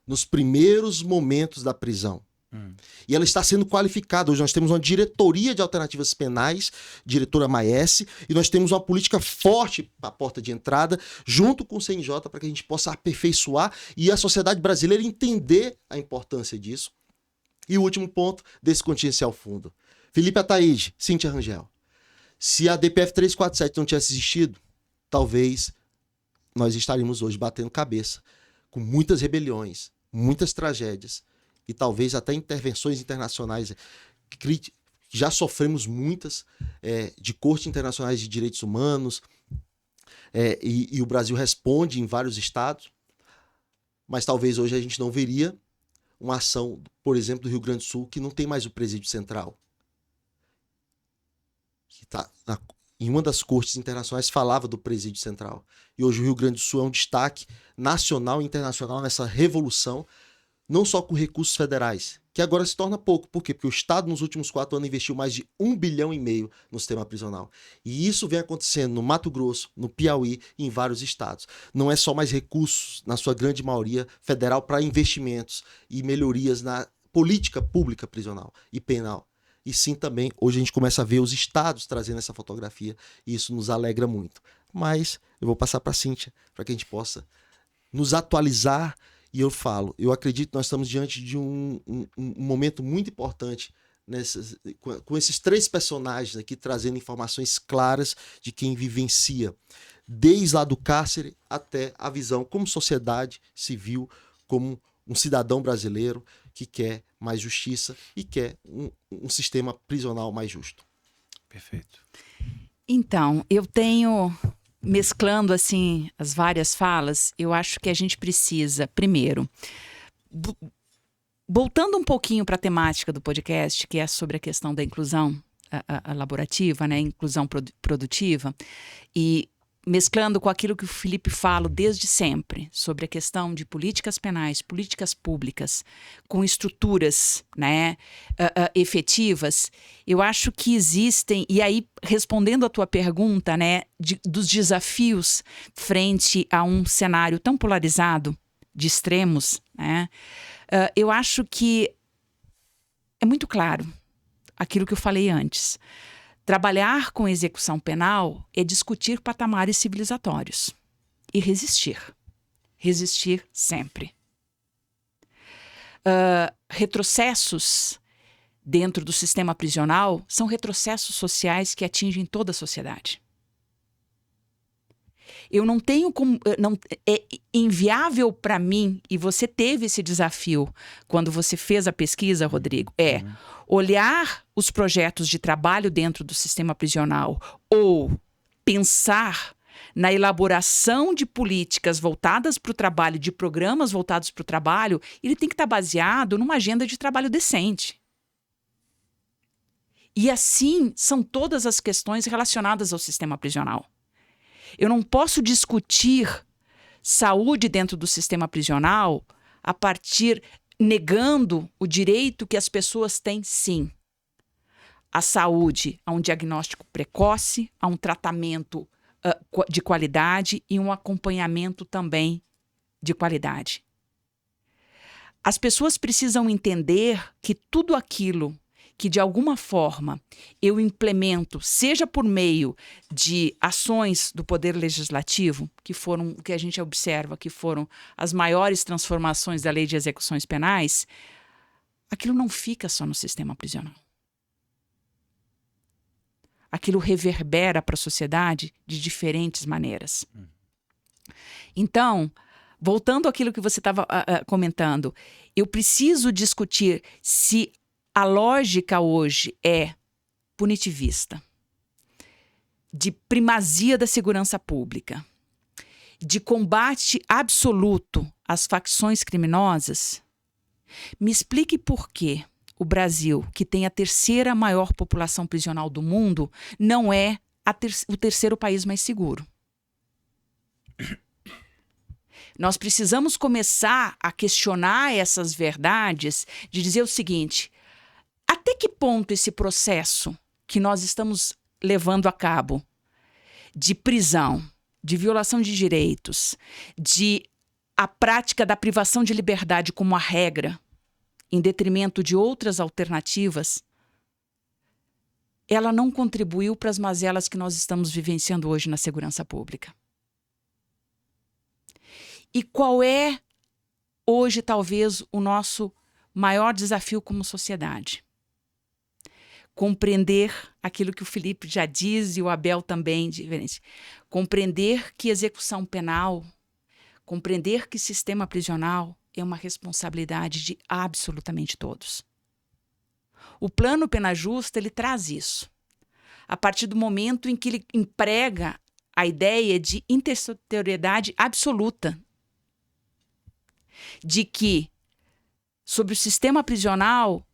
nos primeiros momentos da prisão. E ela está sendo qualificada. Hoje nós temos uma diretoria de alternativas penais, diretora Maese, e nós temos uma política forte para a porta de entrada, junto com o CNJ, para que a gente possa aperfeiçoar e a sociedade brasileira entender a importância disso. E o último ponto desse contingencial fundo. Felipe Ataíde, Cíntia Rangel. Se a DPF 347 não tivesse existido, talvez nós estaríamos hoje batendo cabeça com muitas rebeliões, muitas tragédias e talvez até intervenções internacionais. Já sofremos muitas de cortes internacionais de direitos humanos e o Brasil responde em vários estados, mas talvez hoje a gente não veria uma ação, por exemplo, do Rio Grande do Sul, que não tem mais o presídio central. Que está em uma das cortes internacionais falava do presídio central. E hoje o Rio Grande do Sul é um destaque nacional e internacional nessa revolução, não só com recursos federais, que agora se torna pouco. Por quê? Porque o Estado nos últimos 4 anos investiu mais de 1,5 bilhão no sistema prisional. E isso vem acontecendo no Mato Grosso, no Piauí e em vários estados. Não é só mais recursos, na sua grande maioria, federal para investimentos e melhorias na política pública prisional e penal. E sim também, hoje a gente começa a ver os estados trazendo essa fotografia e isso nos alegra muito. Mas eu vou passar para a Cíntia, para que a gente possa nos atualizar. E eu acredito que nós estamos diante de um momento muito importante com esses 3 personagens aqui trazendo informações claras de quem vivencia, desde lá do cárcere até a visão como sociedade civil, como um cidadão brasileiro que quer mais justiça e quer um sistema prisional mais justo. Perfeito. Então, eu tenho, mesclando assim as várias falas, eu acho que a gente precisa, primeiro, voltando um pouquinho para a temática do podcast, que é sobre a questão da inclusão a laborativa, né, inclusão produtiva, e mesclando com aquilo que o Felipe fala desde sempre, sobre a questão de políticas penais, políticas públicas, com estruturas, né, efetivas, eu acho que existem, e aí respondendo a tua pergunta, né, dos desafios frente a um cenário tão polarizado, de extremos, né, eu acho que é muito claro aquilo que eu falei antes. Trabalhar com execução penal é discutir patamares civilizatórios e resistir. Resistir sempre. Retrocessos dentro do sistema prisional são retrocessos sociais que atingem toda a sociedade. Eu não tenho como... é inviável para mim, e você teve esse desafio quando você fez a pesquisa, Rodrigo, olhar os projetos de trabalho dentro do sistema prisional ou pensar na elaboração de políticas voltadas para o trabalho, de programas voltados para o trabalho, ele tem que estar baseado numa agenda de trabalho decente. E assim são todas as questões relacionadas ao sistema prisional. Eu não posso discutir saúde dentro do sistema prisional a partir negando o direito que as pessoas têm, sim, à saúde, a um diagnóstico precoce, a um tratamento de qualidade e um acompanhamento também de qualidade. As pessoas precisam entender que tudo aquilo que de alguma forma eu implemento, seja por meio de ações do Poder Legislativo, que foram o que a gente observa que foram as maiores transformações da Lei de Execuções Penais, aquilo não fica só no sistema prisional. Aquilo reverbera para a sociedade de diferentes maneiras. Então, voltando àquilo que você estava comentando, eu preciso discutir se a lógica hoje é punitivista, de primazia da segurança pública, de combate absoluto às facções criminosas. Me explique por que o Brasil, que tem a terceira maior população prisional do mundo, não é o terceiro país mais seguro. Nós precisamos começar a questionar essas verdades, de dizer o seguinte: até que ponto esse processo que nós estamos levando a cabo de prisão, de violação de direitos, de a prática da privação de liberdade como a regra, em detrimento de outras alternativas, ela não contribuiu para as mazelas que nós estamos vivenciando hoje na segurança pública? E qual é, hoje, talvez, o nosso maior desafio como sociedade? Compreender aquilo que o Felipe já diz e o Abel também, compreender que execução penal, compreender que sistema prisional é uma responsabilidade de absolutamente todos. O plano Pena Justa, ele traz isso. A partir do momento em que ele emprega a ideia de intersetoriedade absoluta, de que, sobre o sistema prisional,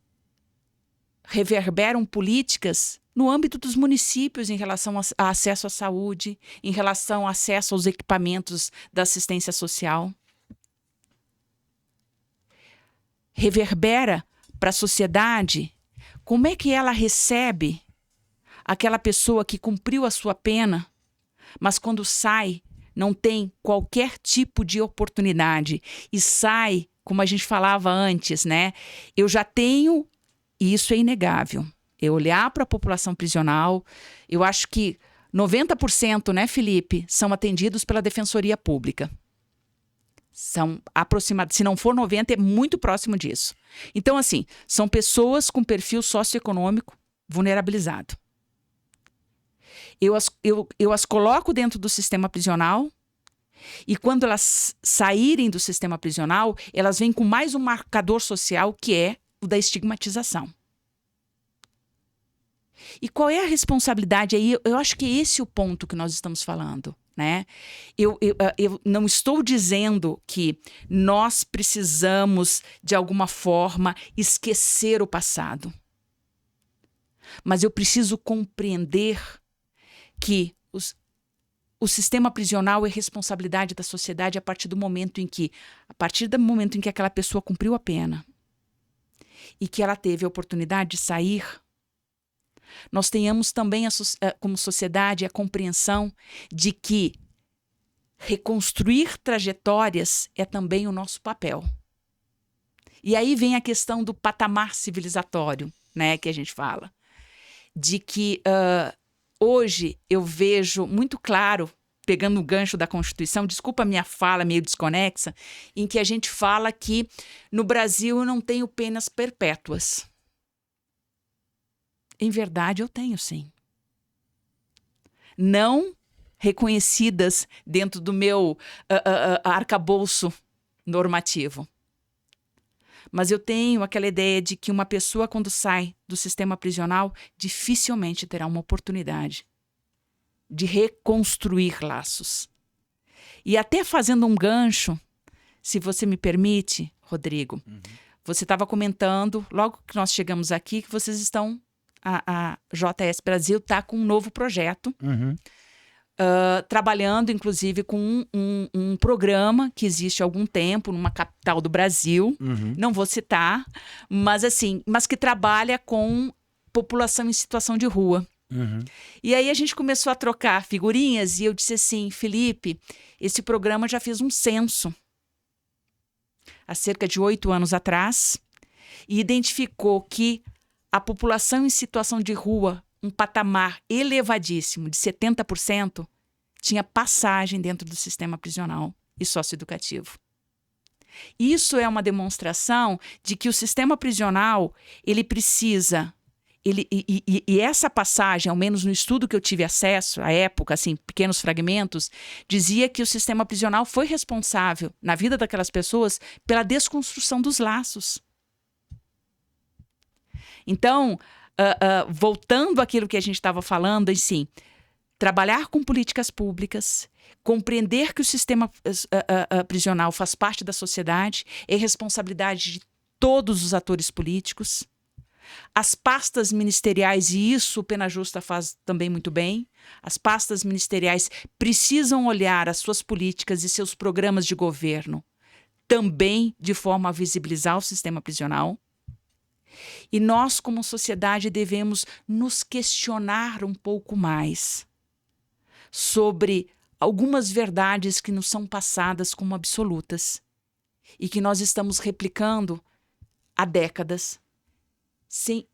reverberam políticas no âmbito dos municípios em relação a acesso à saúde, em relação ao acesso aos equipamentos da assistência social. Reverbera para a sociedade como é que ela recebe aquela pessoa que cumpriu a sua pena, mas quando sai não tem qualquer tipo de oportunidade e sai, como a gente falava antes, né? Eu já tenho... E isso é inegável. Eu olhar para a população prisional, eu acho que 90%, né, Felipe, são atendidos pela Defensoria Pública. São aproximadamente, se não for 90%, é muito próximo disso. Então, assim, são pessoas com perfil socioeconômico vulnerabilizado. Eu as coloco dentro do sistema prisional e quando elas saírem do sistema prisional, elas vêm com mais um marcador social que é o da estigmatização. E qual é a responsabilidade aí? Eu acho que esse é o ponto que nós estamos falando, né? Eu não estou dizendo que nós precisamos, de alguma forma, esquecer o passado. Mas eu preciso compreender que o sistema prisional é responsabilidade da sociedade a partir do momento em que aquela pessoa cumpriu a pena e que ela teve a oportunidade de sair, nós tenhamos também, como sociedade, a compreensão de que reconstruir trajetórias é também o nosso papel. E aí vem a questão do patamar civilizatório, né, que a gente fala. De que hoje eu vejo muito claro, pegando o gancho da Constituição, desculpa a minha fala meio desconexa, em que a gente fala que no Brasil eu não tenho penas perpétuas. Em verdade, eu tenho, sim. Não reconhecidas dentro do meu arcabouço normativo. Mas eu tenho aquela ideia de que uma pessoa, quando sai do sistema prisional, dificilmente terá uma oportunidade de reconstruir laços. E até fazendo um gancho, se você me permite, Rodrigo, você estava comentando, logo que nós chegamos aqui, que vocês estão... A JS Brasil está com um novo projeto, trabalhando, inclusive, com um programa que existe há algum tempo, numa capital do Brasil, não vou citar, mas que trabalha com população em situação de rua. E aí a gente começou a trocar figurinhas e eu disse assim, Felipe, esse programa já fez um censo há cerca de 8 anos atrás e identificou que a população em situação de rua, um patamar elevadíssimo de 70%, tinha passagem dentro do sistema prisional e socioeducativo. Isso é uma demonstração de que o sistema prisional, ele precisa... E essa passagem, ao menos no estudo que eu tive acesso, à época, assim, pequenos fragmentos, dizia que o sistema prisional foi responsável, na vida daquelas pessoas, pela desconstrução dos laços. Então, voltando àquilo que a gente estava falando, assim, trabalhar com políticas públicas, compreender que o sistema prisional faz parte da sociedade, é responsabilidade de todos os atores políticos, as pastas ministeriais, e isso o Pena Justa faz também muito bem, as pastas ministeriais precisam olhar as suas políticas e seus programas de governo também de forma a visibilizar o sistema prisional. E nós, como sociedade, devemos nos questionar um pouco mais sobre algumas verdades que nos são passadas como absolutas e que nós estamos replicando há décadas, sem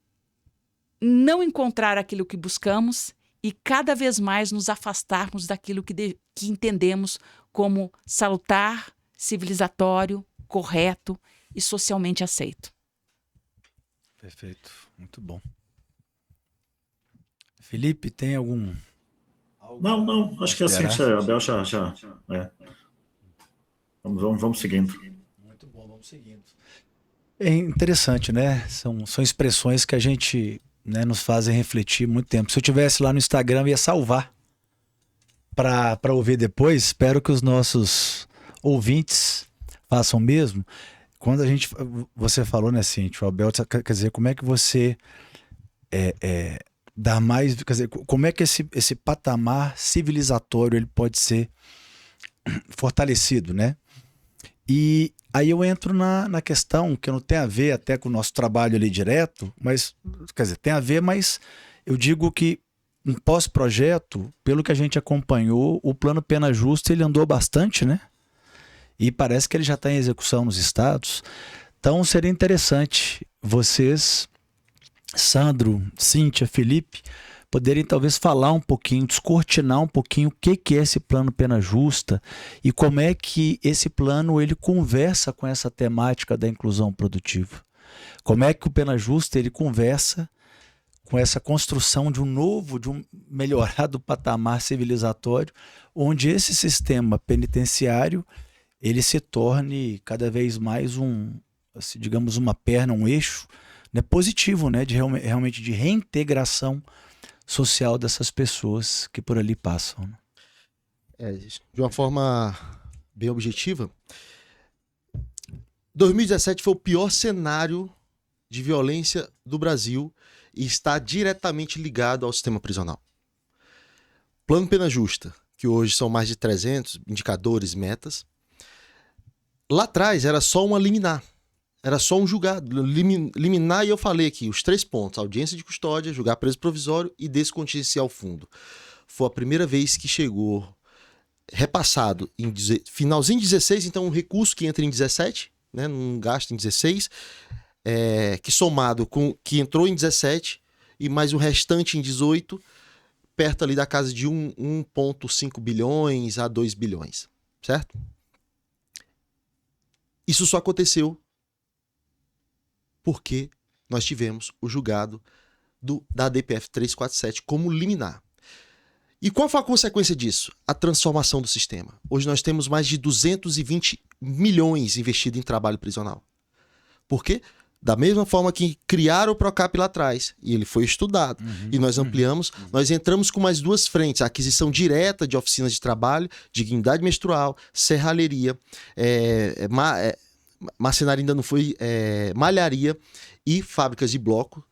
não encontrar aquilo que buscamos e cada vez mais nos afastarmos daquilo que entendemos como salutar, civilizatório, correto e socialmente aceito. Perfeito, muito bom. Felipe, tem algum... Não, acho que a Cíntia, a Bel já vamos seguindo. Muito bom, vamos seguindo. É interessante, né? São expressões que a gente, né, nos fazem refletir muito tempo. Se eu tivesse lá no Instagram, eu ia salvar para ouvir depois. Espero que os nossos ouvintes façam o mesmo. Quando você falou, né, Cíntia, o Abel, quer dizer, como é que você dá mais, quer dizer, como é que esse patamar civilizatório ele pode ser fortalecido, né? E aí eu entro na questão que não tem a ver até com o nosso trabalho ali direto, mas, quer dizer, tem a ver, mas eu digo que um pós-projeto, pelo que a gente acompanhou, o plano Pena Justa, ele andou bastante, né? E parece que ele já está em execução nos estados. Então seria interessante vocês, Sandro, Cíntia, Felipe, poderem talvez falar um pouquinho, descortinar um pouquinho o que é esse plano Pena Justa e como é que esse plano ele conversa com essa temática da inclusão produtiva. Como é que o Pena Justa ele conversa com essa construção de um melhorado patamar civilizatório, onde esse sistema penitenciário ele se torne cada vez mais assim, digamos, uma perna, um eixo, né, positivo, né, realmente de reintegração social dessas pessoas que por ali passam. De uma forma bem objetiva, 2017 foi o pior cenário de violência do Brasil e está diretamente ligado ao sistema prisional. Plano Pena Justa que hoje são mais de 300 indicadores, metas. Lá atrás era só uma liminar. Era só um julgado. Liminar, e eu falei aqui, os 3 pontos: audiência de custódia, julgar preso provisório e descontingenciar o fundo. Foi a primeira vez que chegou repassado em finalzinho de 16, então um recurso que entra em 17, né, num gasto em 16, que somado com que entrou em 17 e mais o restante em 18, perto ali da casa de 1,5 bilhões a 2 bilhões, certo? Isso só aconteceu porque nós tivemos o julgado da DPF 347 como liminar. E qual foi a consequência disso? A transformação do sistema. Hoje nós temos mais de 220 milhões investidos em trabalho prisional. Por quê? Da mesma forma que criaram o PROCAP lá atrás, e ele foi estudado, e nós ampliamos, nós entramos com mais 2 frentes: a aquisição direta de oficinas de trabalho, dignidade menstrual, serralheria, marcenaria ainda não foi, malharia e fábricas de bloco.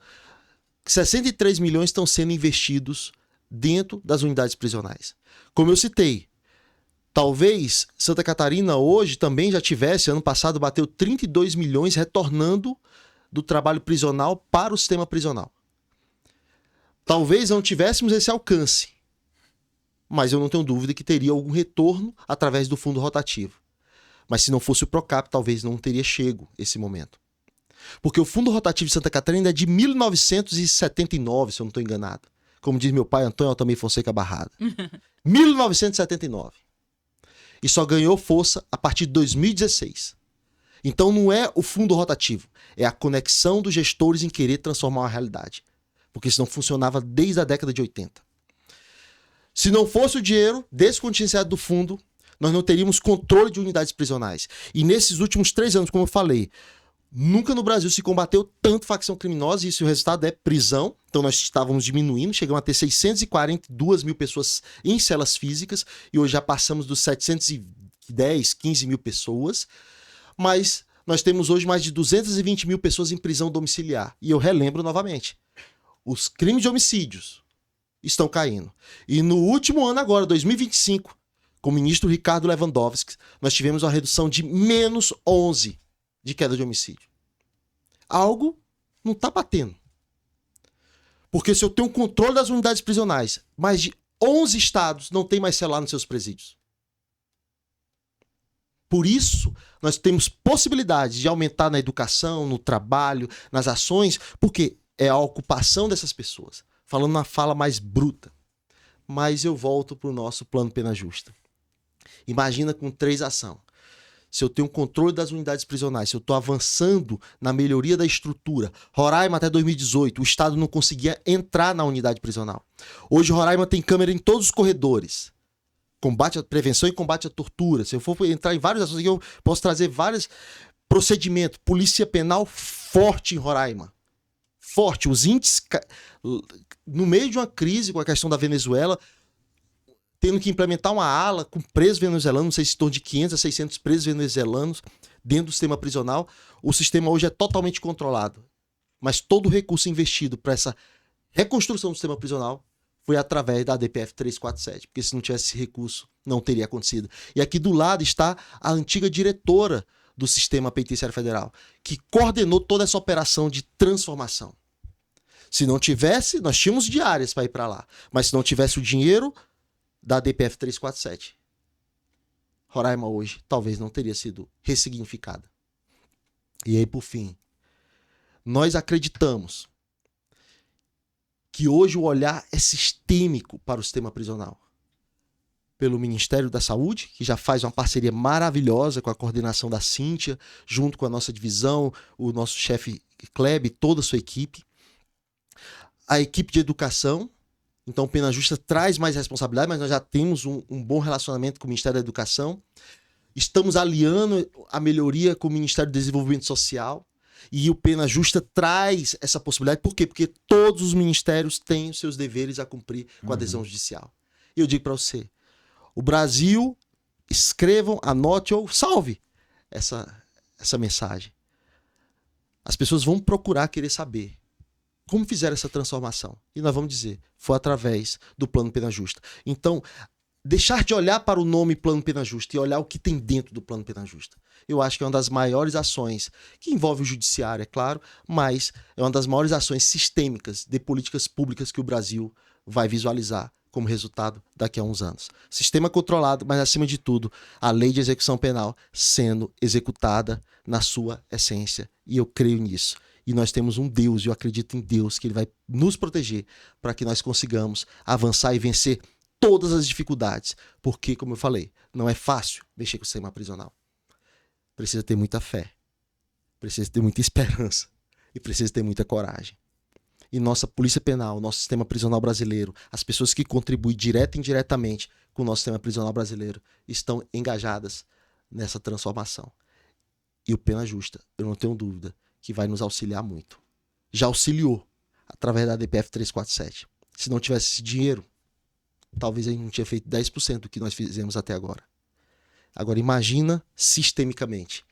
63 milhões estão sendo investidos dentro das unidades prisionais. Como eu citei, talvez Santa Catarina hoje também já tivesse, ano passado bateu 32 milhões retornando do trabalho prisional para o sistema prisional. Talvez não tivéssemos esse alcance, mas eu não tenho dúvida que teria algum retorno através do fundo rotativo. Mas se não fosse o PROCAP, talvez não teria chego esse momento. Porque o fundo rotativo de Santa Catarina é de 1979, se eu não estou enganado. Como diz meu pai, Antônio Altamir Fonseca Barrada. 1979. E só ganhou força a partir de 2016. Então não é o fundo rotativo, é a conexão dos gestores em querer transformar uma realidade. Porque isso não funcionava desde a década de 80. Se não fosse o dinheiro descontingenciado do fundo, nós não teríamos controle de unidades prisionais. E nesses últimos 3 anos, como eu falei, nunca no Brasil se combateu tanto facção criminosa, e isso o resultado é prisão. Então nós estávamos diminuindo, chegamos a ter 642 mil pessoas em celas físicas, e hoje já passamos dos 710, 15 mil pessoas. Mas nós temos hoje mais de 220 mil pessoas em prisão domiciliar. E eu relembro novamente, os crimes de homicídios estão caindo. E no último ano agora, 2025, com o ministro Ricardo Lewandowski, nós tivemos uma redução de menos 11 de queda de homicídio. Algo não está batendo. Porque se eu tenho controle das unidades prisionais, mais de 11 estados não tem mais celular nos seus presídios. Por isso, nós temos possibilidade de aumentar na educação, no trabalho, nas ações, porque é a ocupação dessas pessoas. Falando na fala mais bruta. Mas eu volto para o nosso plano Pena Justa. Imagina com 3 ações. Se eu tenho controle das unidades prisionais, se eu estou avançando na melhoria da estrutura. Roraima, até 2018, o Estado não conseguia entrar na unidade prisional. Hoje, Roraima tem câmera em todos os corredores. Prevenção e combate à tortura. Se eu for entrar em vários assuntos, eu posso trazer vários procedimentos. Polícia penal forte em Roraima. Forte. Os índices, no meio de uma crise com a questão da Venezuela, tendo que implementar uma ala com presos venezuelanos, não sei se em torno de 500 a 600 presos venezuelanos dentro do sistema prisional. O sistema hoje é totalmente controlado. Mas todo o recurso investido para essa reconstrução do sistema prisional foi através da DPF 347, porque se não tivesse esse recurso, não teria acontecido. E aqui do lado está a antiga diretora do Sistema Penitenciário Federal, que coordenou toda essa operação de transformação. Se não tivesse, nós tínhamos diárias para ir para lá, mas se não tivesse o dinheiro da DPF 347, Roraima hoje talvez não teria sido ressignificada. E aí, por fim, nós acreditamos que hoje o olhar é sistêmico para o sistema prisional. Pelo Ministério da Saúde, que já faz uma parceria maravilhosa com a coordenação da Cíntia, junto com a nossa divisão, o nosso chefe Kleb, toda a sua equipe. A equipe de educação. Então, Pena Justa traz mais responsabilidade, mas nós já temos um bom relacionamento com o Ministério da Educação. Estamos aliando a melhoria com o Ministério do Desenvolvimento Social. E o Pena Justa traz essa possibilidade. Por quê? Porque todos os ministérios têm os seus deveres a cumprir com a adesão judicial. E eu digo para você, o Brasil, escrevam, anote ou salve essa mensagem. As pessoas vão procurar querer saber como fizeram essa transformação. E nós vamos dizer, foi através do plano Pena Justa. Então, deixar de olhar para o nome Plano Pena Justa e olhar o que tem dentro do Plano Pena Justa. Eu acho que é uma das maiores ações, que envolve o judiciário, é claro, mas é uma das maiores ações sistêmicas de políticas públicas que o Brasil vai visualizar como resultado daqui a uns anos. Sistema controlado, mas acima de tudo, a lei de execução penal sendo executada na sua essência. E eu creio nisso. E nós temos um Deus, e eu acredito em Deus, que Ele vai nos proteger para que nós consigamos avançar e vencer todas as dificuldades. Porque, como eu falei, não é fácil mexer com o sistema prisional. Precisa ter muita fé, precisa ter muita esperança e precisa ter muita coragem. E nossa polícia penal, nosso sistema prisional brasileiro, as pessoas que contribuem direta e indiretamente com o nosso sistema prisional brasileiro estão engajadas nessa transformação. E o Pena Justa, eu não tenho dúvida, que vai nos auxiliar muito. Já auxiliou através da DPF 347. Se não tivesse esse dinheiro, talvez a gente não tinha feito 10% do que nós fizemos até agora. Agora imagina sistemicamente,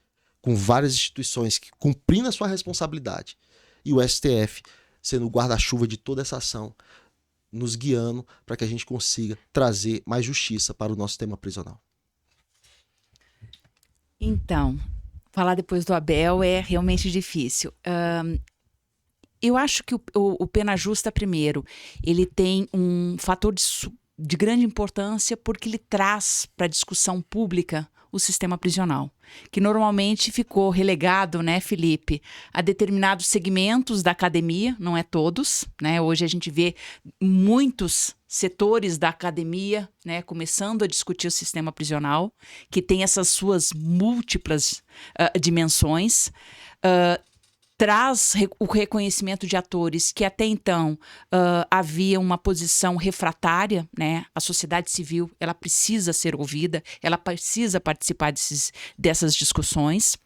com várias instituições que cumprindo a sua responsabilidade e o STF sendo o guarda-chuva de toda essa ação, nos guiando para que a gente consiga trazer mais justiça para o nosso sistema prisional. Então, falar depois do Abel é realmente difícil. Eu acho que o Pena Justa, primeiro, ele tem um fator de grande importância porque ele traz para a discussão pública o sistema prisional, que normalmente ficou relegado, né, Felipe, a determinados segmentos da academia, não é todos, né? Hoje a gente vê muitos setores da academia, né, começando a discutir o sistema prisional, que tem essas suas múltiplas dimensões. Traz o reconhecimento de atores que até então havia uma posição refratária, né? A sociedade civil, ela precisa ser ouvida, ela precisa participar dessas discussões.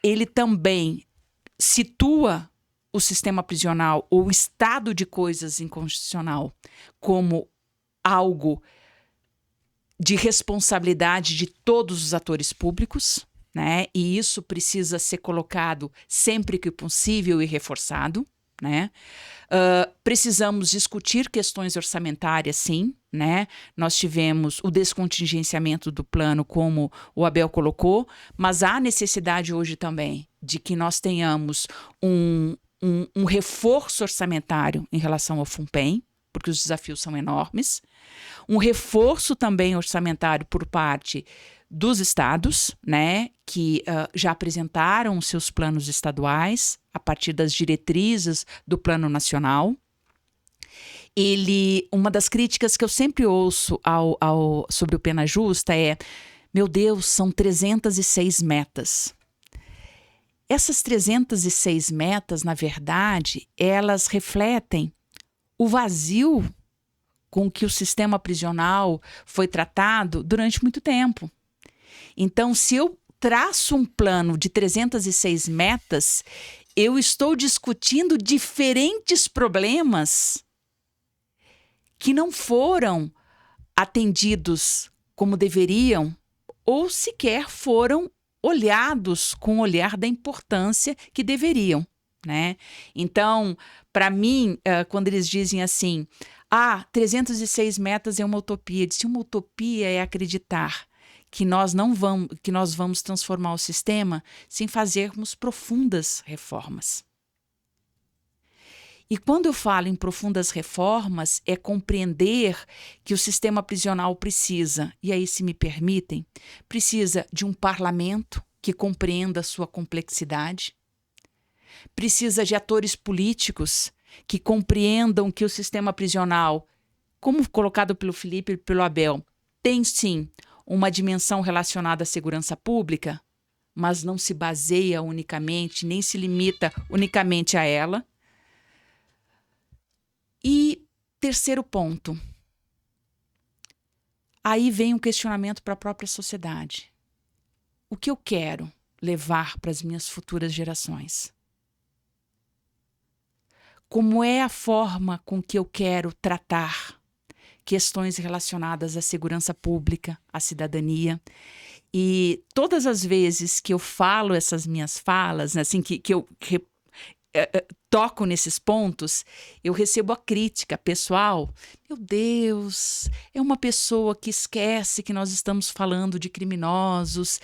Ele também situa o sistema prisional ou o estado de coisas inconstitucional como algo de responsabilidade de todos os atores públicos, né? E isso precisa ser colocado sempre que possível e reforçado, né? Precisamos discutir questões orçamentárias, sim, né? Nós tivemos o descontingenciamento do plano, como o Abel colocou, mas há necessidade hoje também de que nós tenhamos um reforço orçamentário em relação ao FUNPEN, porque os desafios são enormes, um reforço também orçamentário por parte dos estados, né, que já apresentaram seus planos estaduais a partir das diretrizes do Plano Nacional. Uma das críticas que eu sempre ouço sobre o Pena Justa é: meu Deus, são 306 metas. Essas 306 metas, na verdade, elas refletem o vazio com que o sistema prisional foi tratado durante muito tempo. Então, se eu traço um plano de 306 metas, eu estou discutindo diferentes problemas que não foram atendidos como deveriam ou sequer foram olhados com o olhar da importância que deveriam, né? Então, para mim, quando eles dizem assim, 306 metas é uma utopia, eu disse, uma utopia é acreditar que nós vamos transformar o sistema sem fazermos profundas reformas. E quando eu falo em profundas reformas, é compreender que o sistema prisional precisa, e aí, se me permitem, precisa de um parlamento que compreenda a sua complexidade, precisa de atores políticos que compreendam que o sistema prisional, como colocado pelo Felipe e pelo Abel, tem sim uma dimensão relacionada à segurança pública, mas não se baseia unicamente, nem se limita unicamente a ela. E terceiro ponto, aí vem um questionamento para a própria sociedade. O que eu quero levar para as minhas futuras gerações? Como é a forma com que eu quero tratar questões relacionadas à segurança pública, à cidadania? E todas as vezes que eu falo essas minhas falas, assim, que eu toco nesses pontos, eu recebo a crítica pessoal. Meu Deus, é uma pessoa que esquece que nós estamos falando de criminosos,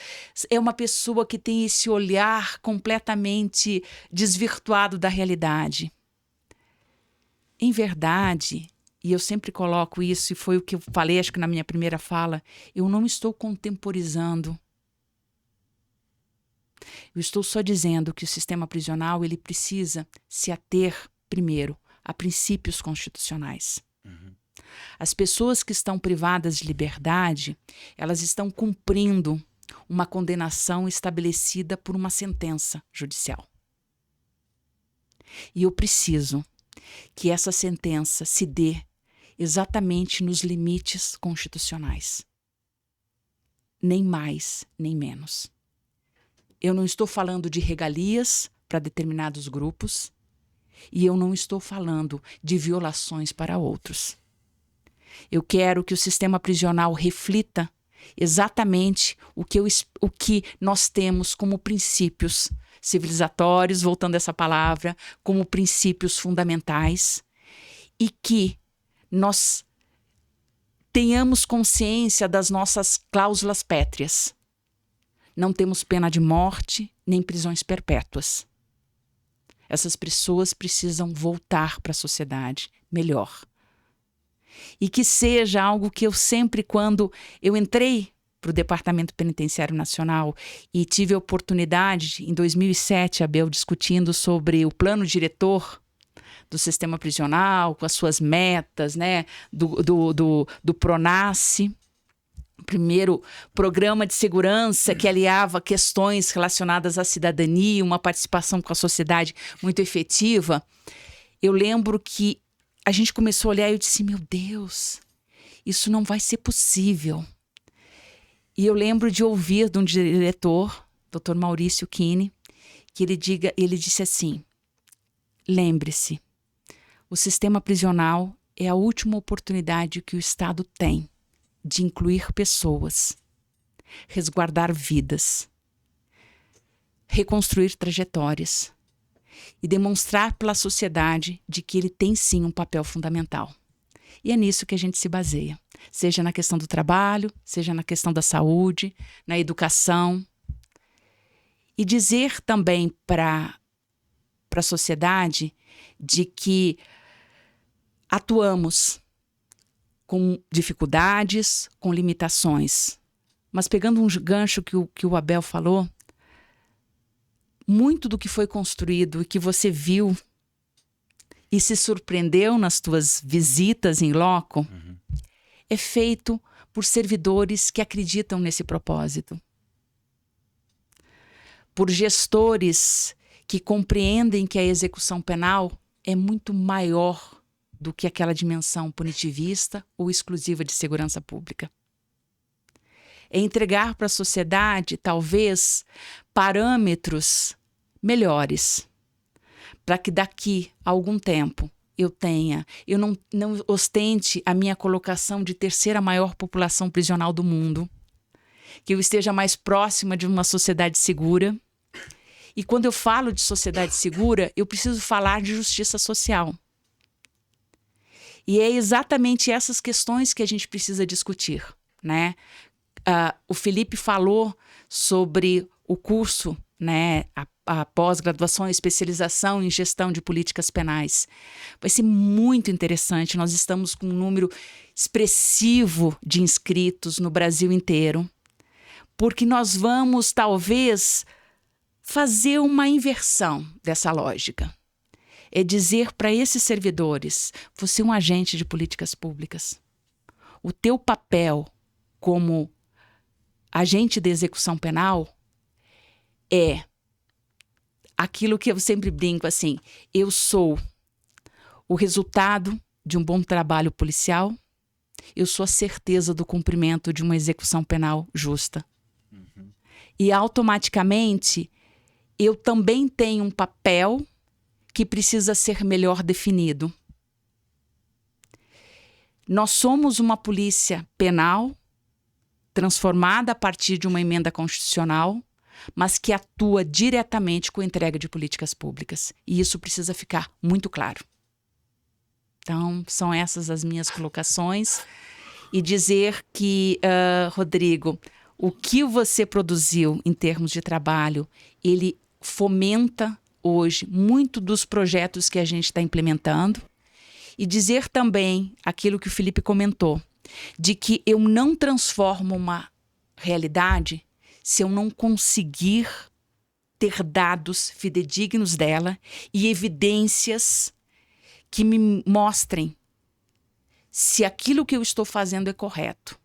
é uma pessoa que tem esse olhar completamente desvirtuado da realidade. Em verdade, e eu sempre coloco isso, e foi o que eu falei, acho que na minha primeira fala, eu não estou contemporizando. Eu estou só dizendo que o sistema prisional ele precisa se ater, primeiro, a princípios constitucionais. As pessoas que estão privadas de liberdade, elas estão cumprindo uma condenação estabelecida por uma sentença judicial. E eu preciso que essa sentença se dê exatamente nos limites constitucionais. Nem mais, nem menos. Eu não estou falando de regalias para determinados grupos e eu não estou falando de violações para outros. Eu quero que o sistema prisional reflita exatamente o que nós temos como princípios civilizatórios, voltando a essa palavra, como princípios fundamentais, e que nós tenhamos consciência das nossas cláusulas pétreas. Não temos pena de morte, nem prisões perpétuas. Essas pessoas precisam voltar para a sociedade melhor. E que seja algo que eu sempre, quando eu entrei para o Departamento Penitenciário Nacional e tive a oportunidade, em 2007, Abel, discutindo sobre o plano diretor do sistema prisional, com as suas metas, né, do PRONASSE, primeiro programa de segurança que aliava questões relacionadas à cidadania, uma participação com a sociedade muito efetiva. Eu lembro que a gente começou a olhar e eu disse, meu Deus, isso não vai ser possível. E eu lembro de ouvir de um diretor, Dr. Maurício Kine, que ele disse assim, lembre-se, o sistema prisional é a última oportunidade que o Estado tem de incluir pessoas, resguardar vidas, reconstruir trajetórias e demonstrar pela sociedade de que ele tem sim um papel fundamental. E é nisso que a gente se baseia, seja na questão do trabalho, seja na questão da saúde, na educação. E dizer também para a sociedade de que atuamos com dificuldades, com limitações. Mas pegando um gancho que o Abel falou, muito do que foi construído e que você viu e se surpreendeu nas tuas visitas em loco, é feito por servidores que acreditam nesse propósito. Por gestores que compreendem que a execução penal é muito maior do que aquela dimensão punitivista ou exclusiva de segurança pública. É entregar para a sociedade, talvez, parâmetros melhores, para que daqui a algum tempo eu não ostente a minha colocação de terceira maior população prisional do mundo, que eu esteja mais próxima de uma sociedade segura. E quando eu falo de sociedade segura, eu preciso falar de justiça social. E é exatamente essas questões que a gente precisa discutir, né? O Felipe falou sobre o curso, né? A pós-graduação e especialização em gestão de políticas penais. Vai ser muito interessante. Nós estamos com um número expressivo de inscritos no Brasil inteiro, porque nós vamos, talvez, fazer uma inversão dessa lógica. É dizer para esses servidores, você é um agente de políticas públicas. O teu papel como agente de execução penal é aquilo que eu sempre brinco assim, eu sou o resultado de um bom trabalho policial, eu sou a certeza do cumprimento de uma execução penal justa. E automaticamente eu também tenho um papel que precisa ser melhor definido. Nós somos uma polícia penal transformada a partir de uma emenda constitucional, mas que atua diretamente com a entrega de políticas públicas. E isso precisa ficar muito claro. Então, são essas as minhas colocações. E dizer que, Rodrigo, o que você produziu em termos de trabalho, ele fomenta hoje muito dos projetos que a gente está implementando. E dizer também aquilo que o Felipe comentou, de que eu não transformo uma realidade se eu não conseguir ter dados fidedignos dela e evidências que me mostrem se aquilo que eu estou fazendo é correto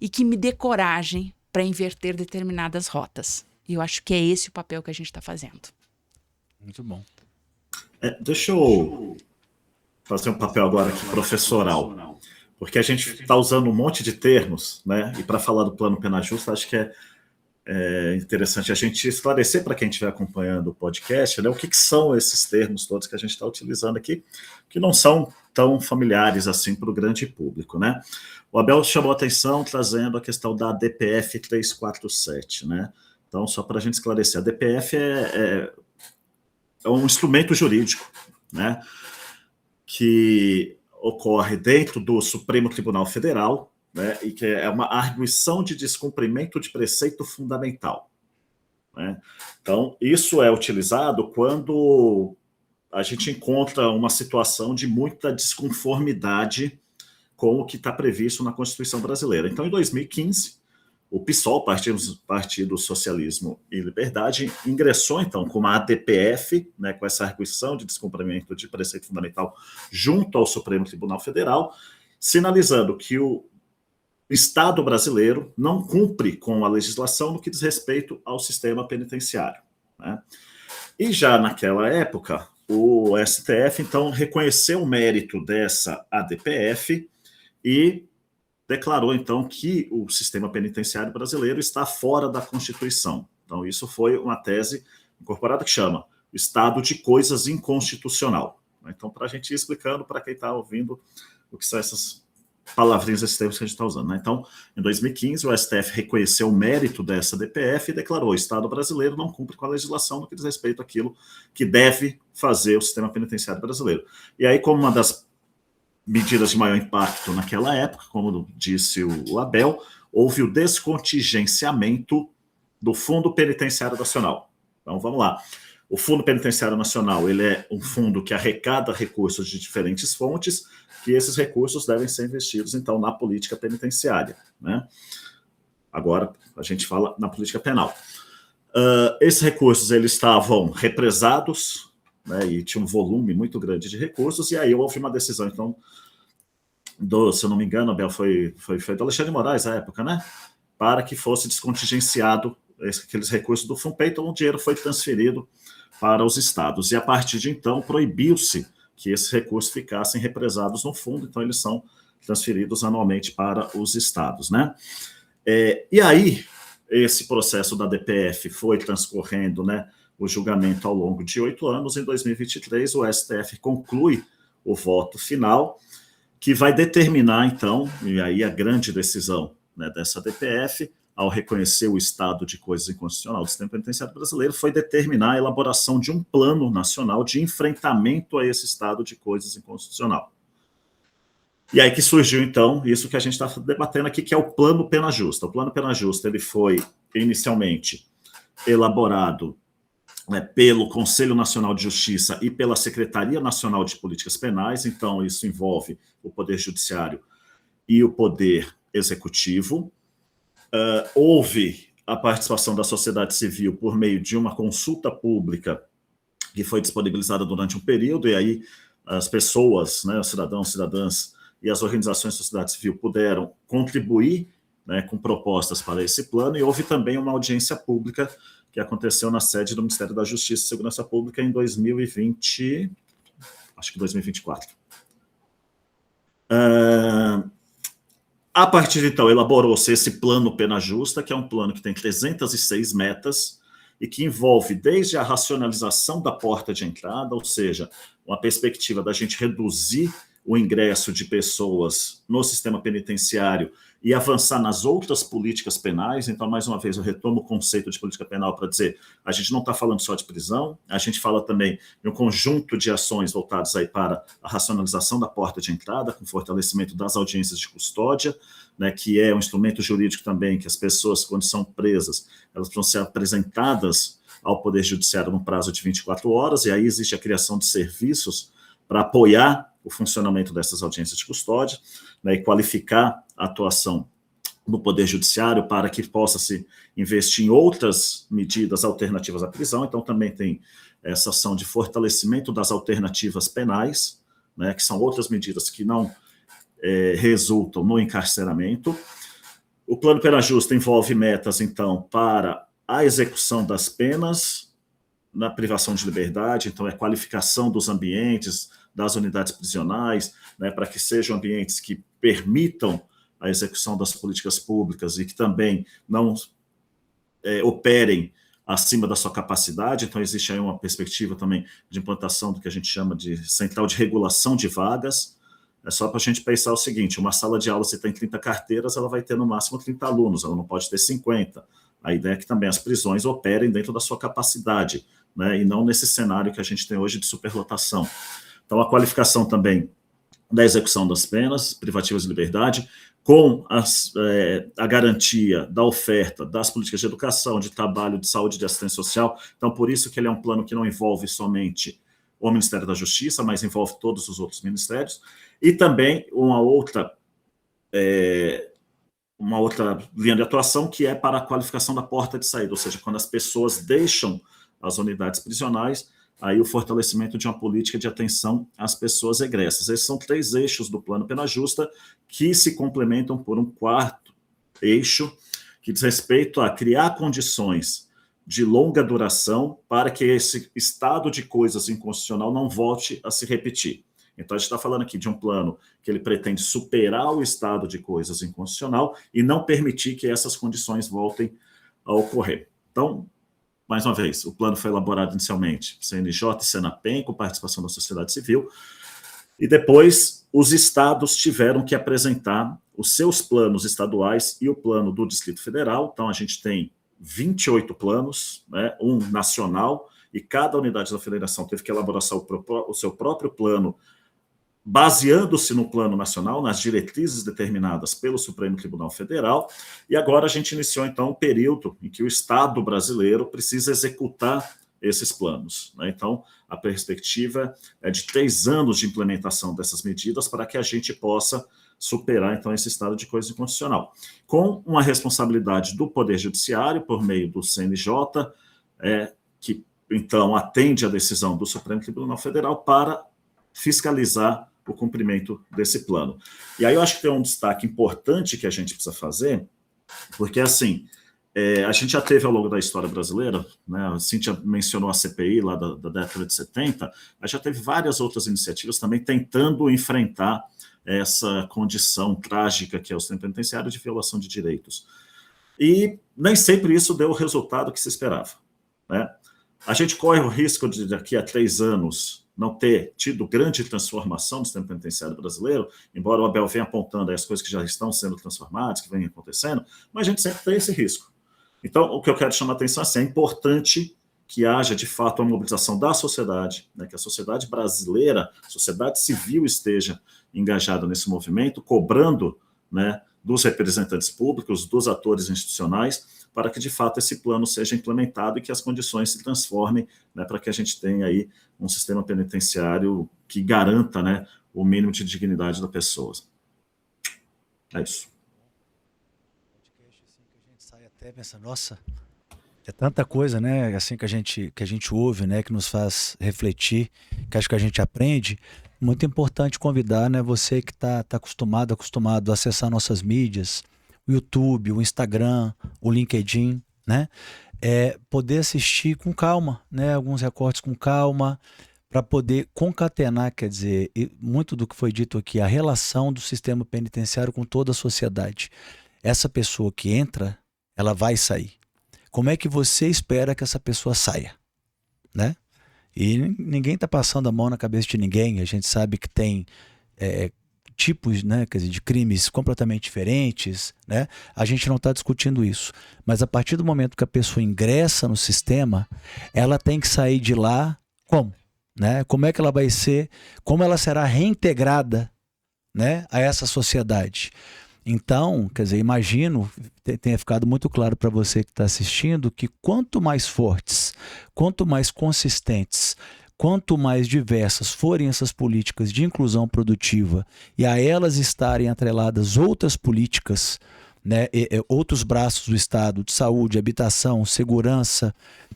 e que me dê coragem para inverter determinadas rotas. E eu acho que é esse o papel que a gente está fazendo. Muito bom. Deixa eu fazer um papel agora aqui professoral, porque a gente está usando um monte de termos, né? E para falar do plano Pena Justa, acho que é interessante a gente esclarecer para quem estiver acompanhando o podcast, né, o que são esses termos todos que a gente está utilizando aqui, que não são tão familiares assim para o grande público, né? O Abel chamou a atenção trazendo a questão da DPF 347, né? Então, só para a gente esclarecer, a DPF é um instrumento jurídico, né, que ocorre dentro do Supremo Tribunal Federal, né, e que é uma arguição de descumprimento de preceito fundamental, né? Então, isso é utilizado quando a gente encontra uma situação de muita desconformidade com o que está previsto na Constituição brasileira. Então, em 2015, o PSOL, Partido Socialismo e Liberdade, ingressou, então, com uma ADPF, né, com essa arguição de descumprimento de preceito fundamental junto ao Supremo Tribunal Federal, sinalizando que o Estado brasileiro não cumpre com a legislação no que diz respeito ao sistema penitenciário, né? E já naquela época, o STF, então, reconheceu o mérito dessa ADPF e declarou, então, que o sistema penitenciário brasileiro está fora da Constituição. Então, isso foi uma tese incorporada que chama Estado de Coisas Inconstitucional. Então, para a gente ir explicando para quem está ouvindo o que são essas palavrinhas, esses termos que a gente está usando, né? Então, em 2015, o STF reconheceu o mérito dessa DPF e declarou: o Estado brasileiro não cumpre com a legislação no que diz respeito àquilo que deve fazer o sistema penitenciário brasileiro. E aí, como uma das medidas de maior impacto naquela época, como disse o Abel, houve o descontingenciamento do Fundo Penitenciário Nacional. Então, vamos lá. O Fundo Penitenciário Nacional, ele é um fundo que arrecada recursos de diferentes fontes, que esses recursos devem ser investidos, então, na política penitenciária, né? Agora, a gente fala na política penal. Esses recursos, eles estavam represados, né, e tinha um volume muito grande de recursos, e aí houve uma decisão, então, se eu não me engano, Abel, foi do Alexandre de Moraes, à época, né? Para que fosse descontingenciado aqueles recursos do FUNPEI, então o dinheiro foi transferido para os estados. E a partir de então, proibiu-se que esses recursos ficassem represados no fundo, então eles são transferidos anualmente para os estados, né? E aí, esse processo da DPF foi transcorrendo, né, o julgamento ao longo de 8 anos. Em 2023, o STF conclui o voto final, que vai determinar, então, e aí a grande decisão, né, dessa DPF, ao reconhecer o estado de coisas inconstitucional do sistema penitenciário brasileiro, foi determinar a elaboração de um plano nacional de enfrentamento a esse estado de coisas inconstitucional. E aí que surgiu, então, isso que a gente está debatendo aqui, que é o Plano Pena Justa. O Plano Pena Justa, ele foi inicialmente elaborado, né, pelo Conselho Nacional de Justiça e pela Secretaria Nacional de Políticas Penais, então isso envolve o Poder Judiciário e o Poder Executivo. Houve a participação da sociedade civil por meio de uma consulta pública que foi disponibilizada durante um período, e aí as pessoas, né, os cidadãos, cidadãs e as organizações da sociedade civil puderam contribuir, né, com propostas para esse plano, e houve também uma audiência pública que aconteceu na sede do Ministério da Justiça e Segurança Pública em 2020, acho que 2024. A partir de então, elaborou-se esse Plano Pena Justa, que é um plano que tem 306 metas e que envolve desde a racionalização da porta de entrada, ou seja, uma perspectiva da gente reduzir o ingresso de pessoas no sistema penitenciário e avançar nas outras políticas penais. Então, mais uma vez, eu retomo o conceito de política penal para dizer, a gente não está falando só de prisão, a gente fala também de um conjunto de ações voltadas aí para a racionalização da porta de entrada, com fortalecimento das audiências de custódia, né, que é um instrumento jurídico também, que as pessoas, quando são presas, elas vão ser apresentadas ao Poder Judiciário no prazo de 24 horas, e aí existe a criação de serviços para apoiar o funcionamento dessas audiências de custódia, né, e qualificar a atuação do Poder Judiciário para que possa se investir em outras medidas alternativas à prisão. Então, também tem essa ação de fortalecimento das alternativas penais, né, que são outras medidas que não resultam no encarceramento. O Plano Pena Justa envolve metas, então, para a execução das penas na privação de liberdade, então é qualificação dos ambientes, das unidades prisionais, né, para que sejam ambientes que permitam a execução das políticas públicas e que também não operem acima da sua capacidade. Então, existe aí uma perspectiva também de implantação do que a gente chama de central de regulação de vagas. É só para a gente pensar o seguinte, uma sala de aula, se tem 30 carteiras, ela vai ter no máximo 30 alunos, ela não pode ter 50. A ideia é que também as prisões operem dentro da sua capacidade, né, e não nesse cenário que a gente tem hoje de superlotação. Então, a qualificação também da execução das penas privativas de liberdade, com a garantia da oferta das políticas de educação, de trabalho, de saúde, de assistência social. Então, por isso que ele é um plano que não envolve somente o Ministério da Justiça, mas envolve todos os outros ministérios. E também uma outra linha de atuação, que é para a qualificação da porta de saída, ou seja, quando as pessoas deixam as unidades prisionais, aí o fortalecimento de uma política de atenção às pessoas egressas. Esses são 3 eixos do Plano Pena Justa que se complementam por um 4º eixo, que diz respeito a criar condições de longa duração para que esse estado de coisas inconstitucional não volte a se repetir. Então, a gente está falando aqui de um plano que ele pretende superar o estado de coisas inconstitucional e não permitir que essas condições voltem a ocorrer. Então, mais uma vez, o plano foi elaborado inicialmente CNJ e Senapen, com participação da sociedade civil, e depois os estados tiveram que apresentar os seus planos estaduais e o plano do Distrito Federal. Então, a gente tem 28 planos, né, um nacional, e cada unidade da federação teve que elaborar o seu próprio plano, baseando-se no plano nacional, nas diretrizes determinadas pelo Supremo Tribunal Federal, e agora a gente iniciou, então, um período em que o Estado brasileiro precisa executar esses planos, né? Então, a perspectiva é de 3 anos de implementação dessas medidas para que a gente possa superar, então, esse estado de coisa inconstitucional, com uma responsabilidade do Poder Judiciário, por meio do CNJ, que, então, atende à decisão do Supremo Tribunal Federal para fiscalizar o cumprimento desse plano. E aí eu acho que tem um destaque importante que a gente precisa fazer, porque, assim, a gente já teve ao longo da história brasileira, né, a Cíntia mencionou a CPI lá da década de 70, mas já teve várias outras iniciativas também tentando enfrentar essa condição trágica que é o sistema penitenciário de violação de direitos. E nem sempre isso deu o resultado que se esperava, né? A gente corre o risco de, daqui a 3 anos, não ter tido grande transformação do sistema penitenciário brasileiro, embora o Abel venha apontando as coisas que já estão sendo transformadas, que vêm acontecendo, mas a gente sempre tem esse risco. Então, o que eu quero chamar a atenção é importante que haja, de fato, a mobilização da sociedade, né, que a sociedade brasileira, a sociedade civil esteja engajada nesse movimento, cobrando, né, dos representantes públicos, dos atores institucionais, para que, de fato, esse plano seja implementado e que as condições se transformem, né, para que a gente tenha aí um sistema penitenciário que garanta, né, o mínimo de dignidade da pessoa. É isso. A gente sai até pensa, nossa, é tanta coisa, né, assim que a gente ouve, né, que nos faz refletir, que acho que a gente aprende. Muito importante convidar, né, você que está acostumado a acessar nossas mídias, o YouTube, o Instagram, o LinkedIn, né, poder assistir com calma, né, alguns recortes com calma, para poder concatenar, quer dizer, muito do que foi dito aqui, a relação do sistema penitenciário com toda a sociedade. Essa pessoa que entra, ela vai sair. Como é que você espera que essa pessoa saia, né? E ninguém está passando a mão na cabeça de ninguém. A gente sabe que tem tipos, né, quer dizer, de crimes completamente diferentes, né? A gente não está discutindo isso. Mas a partir do momento que a pessoa ingressa no sistema, ela tem que sair de lá como? Né? Como é que ela vai ser, como ela será reintegrada, né, a essa sociedade? Então, quer dizer, imagino, tenha ficado muito claro para você que está assistindo, que quanto mais fortes, quanto mais consistentes, quanto mais diversas forem essas políticas de inclusão produtiva e a elas estarem atreladas outras políticas, né, outros braços do Estado, de saúde, habitação, segurança,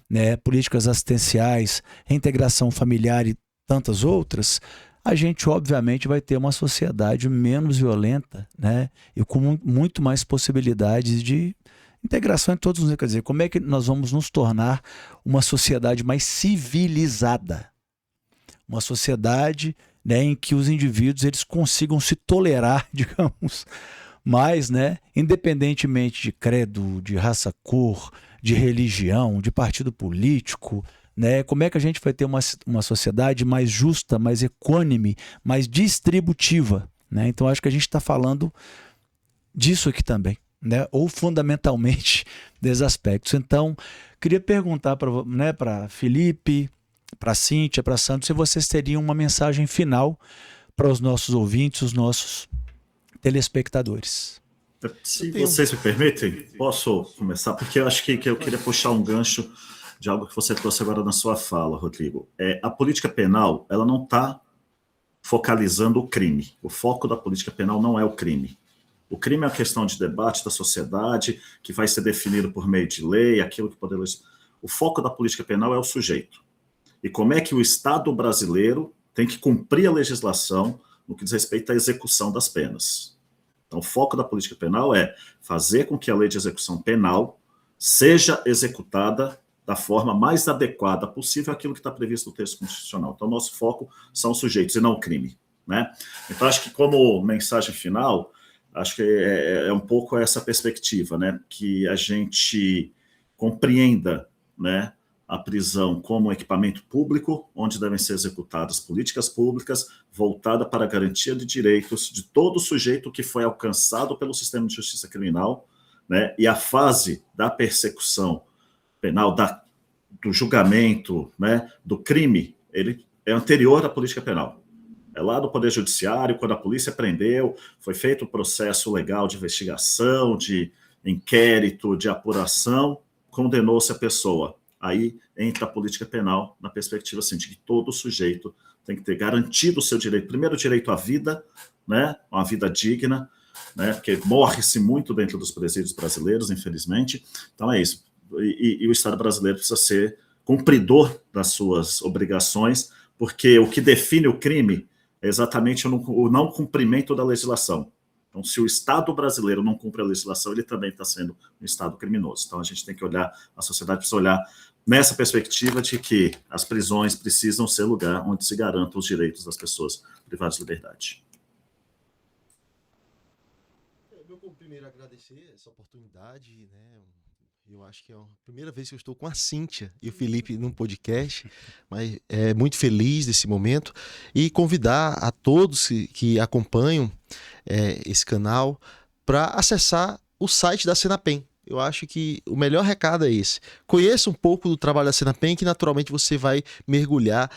né, políticas assistenciais, reintegração familiar e tantas outras, a gente obviamente vai ter uma sociedade menos violenta, né, e com muito mais possibilidades de integração em todos os níveis. Quer dizer, como é que nós vamos nos tornar uma sociedade mais civilizada? Uma sociedade, né, em que os indivíduos eles consigam se tolerar, digamos, mais, né, independentemente de credo, de raça, cor, de religião, de partido político, né? Como é que a gente vai ter uma sociedade mais justa, mais equânime, mais distributiva, né? Então acho que a gente está falando disso aqui também, né? Ou fundamentalmente desses aspectos. Então queria perguntar para Felipe, para Cíntia, para Sandro, se vocês teriam uma mensagem final para os nossos ouvintes, os nossos telespectadores. Se vocês me permitem, posso começar? Porque eu acho que eu queria puxar um gancho de algo que você trouxe agora na sua fala, Rodrigo. A política penal, ela não está focalizando o crime. O foco da política penal não é o crime. O crime é uma questão de debate da sociedade, que vai ser definido por meio de lei, aquilo que poderia... O foco da política penal é o sujeito. E como é que o Estado brasileiro tem que cumprir a legislação no que diz respeito à execução das penas. Então, o foco da política penal é fazer com que a lei de execução penal seja executada da forma mais adequada possível àquilo que está previsto no texto constitucional. Então, nosso foco são os sujeitos e não o crime, né? Então, acho que como mensagem final, acho que é um pouco essa perspectiva, né? Que a gente compreenda, né, a prisão como um equipamento público, onde devem ser executadas políticas públicas voltada para a garantia de direitos de todo sujeito que foi alcançado pelo sistema de justiça criminal, né? E a fase da persecução penal, do julgamento, né, do crime, ele é anterior à política penal. É lá do Poder Judiciário, quando a polícia prendeu, foi feito o processo legal de investigação, de inquérito, de apuração, condenou-se a pessoa. Aí entra a política penal na perspectiva assim, de que todo sujeito tem que ter garantido o seu direito. Primeiro, o direito à vida, né, uma vida digna, né, porque morre-se muito dentro dos presídios brasileiros, infelizmente. Então é isso. E o Estado brasileiro precisa ser cumpridor das suas obrigações, porque o que define o crime é exatamente o não cumprimento da legislação. Então, se o Estado brasileiro não cumpre a legislação, ele também está sendo um Estado criminoso. Então, a gente tem que olhar, a sociedade precisa olhar nessa perspectiva de que as prisões precisam ser lugar onde se garantam os direitos das pessoas privadas de liberdade. Eu vou primeiro agradecer essa oportunidade, né? Eu acho que é a primeira vez que eu estou com a Cíntia e o Felipe num podcast, mas é muito feliz desse momento e convidar a todos que acompanham esse canal para acessar o site da Senapem. Eu acho que o melhor recado é esse. Conheça um pouco do trabalho da Senapem, que naturalmente você vai mergulhar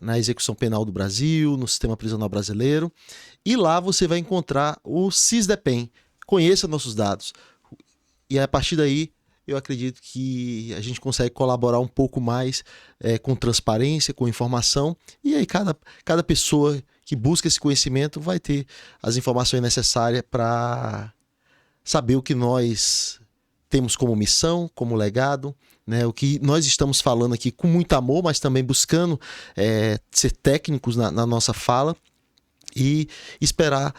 na execução penal do Brasil, no sistema prisional brasileiro, e lá você vai encontrar o SISDEPEN. Conheça nossos dados. E a partir daí, eu acredito que a gente consegue colaborar um pouco mais com transparência, com informação. E aí cada pessoa que busca esse conhecimento vai ter as informações necessárias para saber o que nós temos como missão, como legado, né? O que nós estamos falando aqui com muito amor, mas também buscando ser técnicos na nossa fala e esperar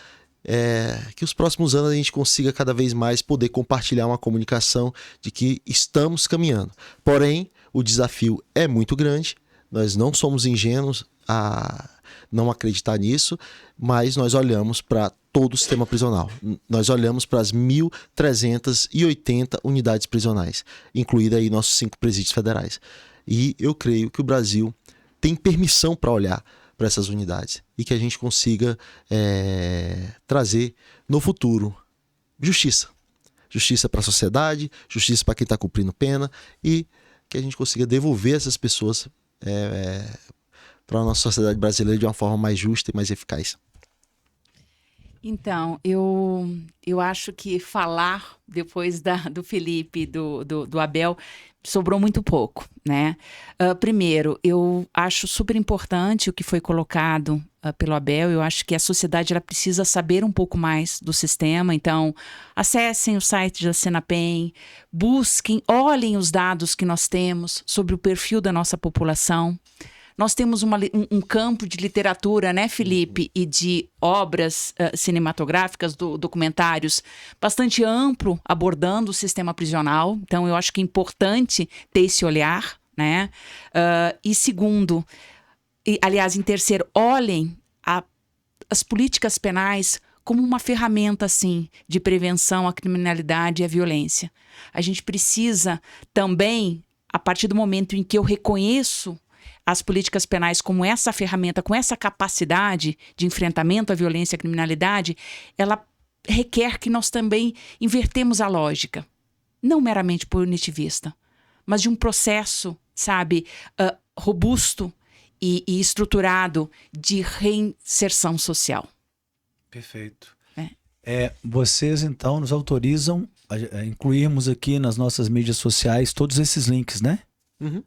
que os próximos anos a gente consiga cada vez mais poder compartilhar uma comunicação de que estamos caminhando. Porém, o desafio é muito grande, nós não somos ingênuos a não acreditar nisso, mas nós olhamos para todo o sistema prisional. Nós olhamos para as 1.380 unidades prisionais, incluída aí nossos 5 presídios federais. E eu creio que o Brasil tem permissão para olhar para essas unidades e que a gente consiga trazer no futuro justiça. Justiça para a sociedade, justiça para quem está cumprindo pena e que a gente consiga devolver essas pessoas para a nossa sociedade brasileira de uma forma mais justa e mais eficaz. Então, eu acho que falar depois do Felipe e do Abel sobrou muito pouco, né? Primeiro, eu acho super importante o que foi colocado pelo Abel. Eu acho que a sociedade ela precisa saber um pouco mais do sistema. Então, acessem o site da Senapen, busquem, olhem os dados que nós temos sobre o perfil da nossa população. Nós temos um campo de literatura, né, Felipe, e de obras cinematográficas, documentários, bastante amplo, abordando o sistema prisional. Então, eu acho que é importante ter esse olhar, né? E segundo, aliás, em terceiro, olhem as políticas penais como uma ferramenta, assim, de prevenção à criminalidade e à violência. A gente precisa também, a partir do momento em que eu reconheço as políticas penais como essa ferramenta, com essa capacidade de enfrentamento à violência e à criminalidade, ela requer que nós também invertemos a lógica. Não meramente punitivista, mas de um processo, sabe, robusto e estruturado de reinserção social. Perfeito. Vocês, então, nos autorizam a incluirmos aqui nas nossas mídias sociais todos esses links, né? Uhum.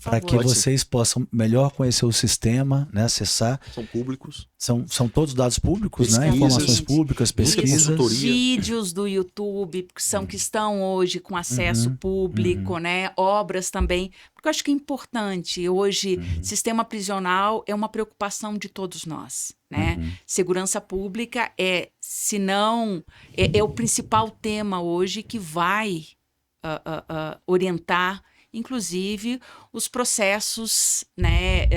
Para que vocês possam melhor conhecer o sistema, né, acessar. São públicos. São todos dados públicos, Pesquisas, né? Informações públicas, pesquisas. Vídeos do YouTube que estão hoje com acesso público, né? Obras também. Porque eu acho que é importante. Hoje, sistema prisional é uma preocupação de todos nós, né? Segurança pública é o principal tema hoje que vai orientar inclusive os processos, né,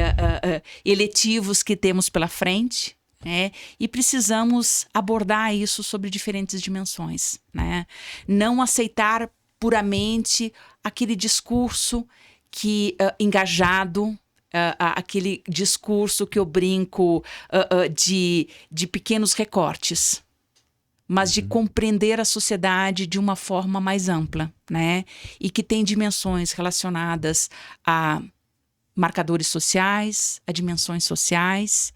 eletivos que temos pela frente, né, e precisamos abordar isso sobre diferentes dimensões, né? Não aceitar puramente aquele discurso engajado, aquele discurso que eu brinco de pequenos recortes, mas de compreender a sociedade de uma forma mais ampla, né? E que tem dimensões relacionadas a marcadores sociais, a dimensões sociais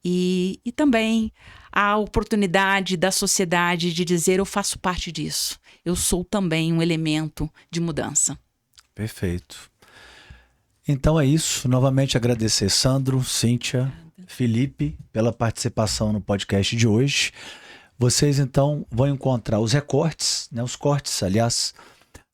e também a oportunidade da sociedade de dizer eu faço parte disso, eu sou também um elemento de mudança. Perfeito. Então é isso. Novamente agradecer Sandro, Cíntia, Felipe pela participação no podcast de hoje. Vocês, então, vão encontrar os recortes, né, os cortes, aliás,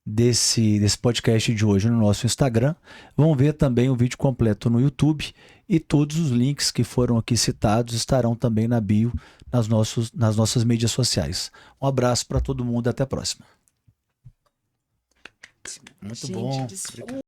desse podcast de hoje no nosso Instagram. Vão ver também o vídeo completo no YouTube e todos os links que foram aqui citados estarão também na bio nas nossas mídias sociais. Um abraço para todo mundo e até a próxima. Muito bom.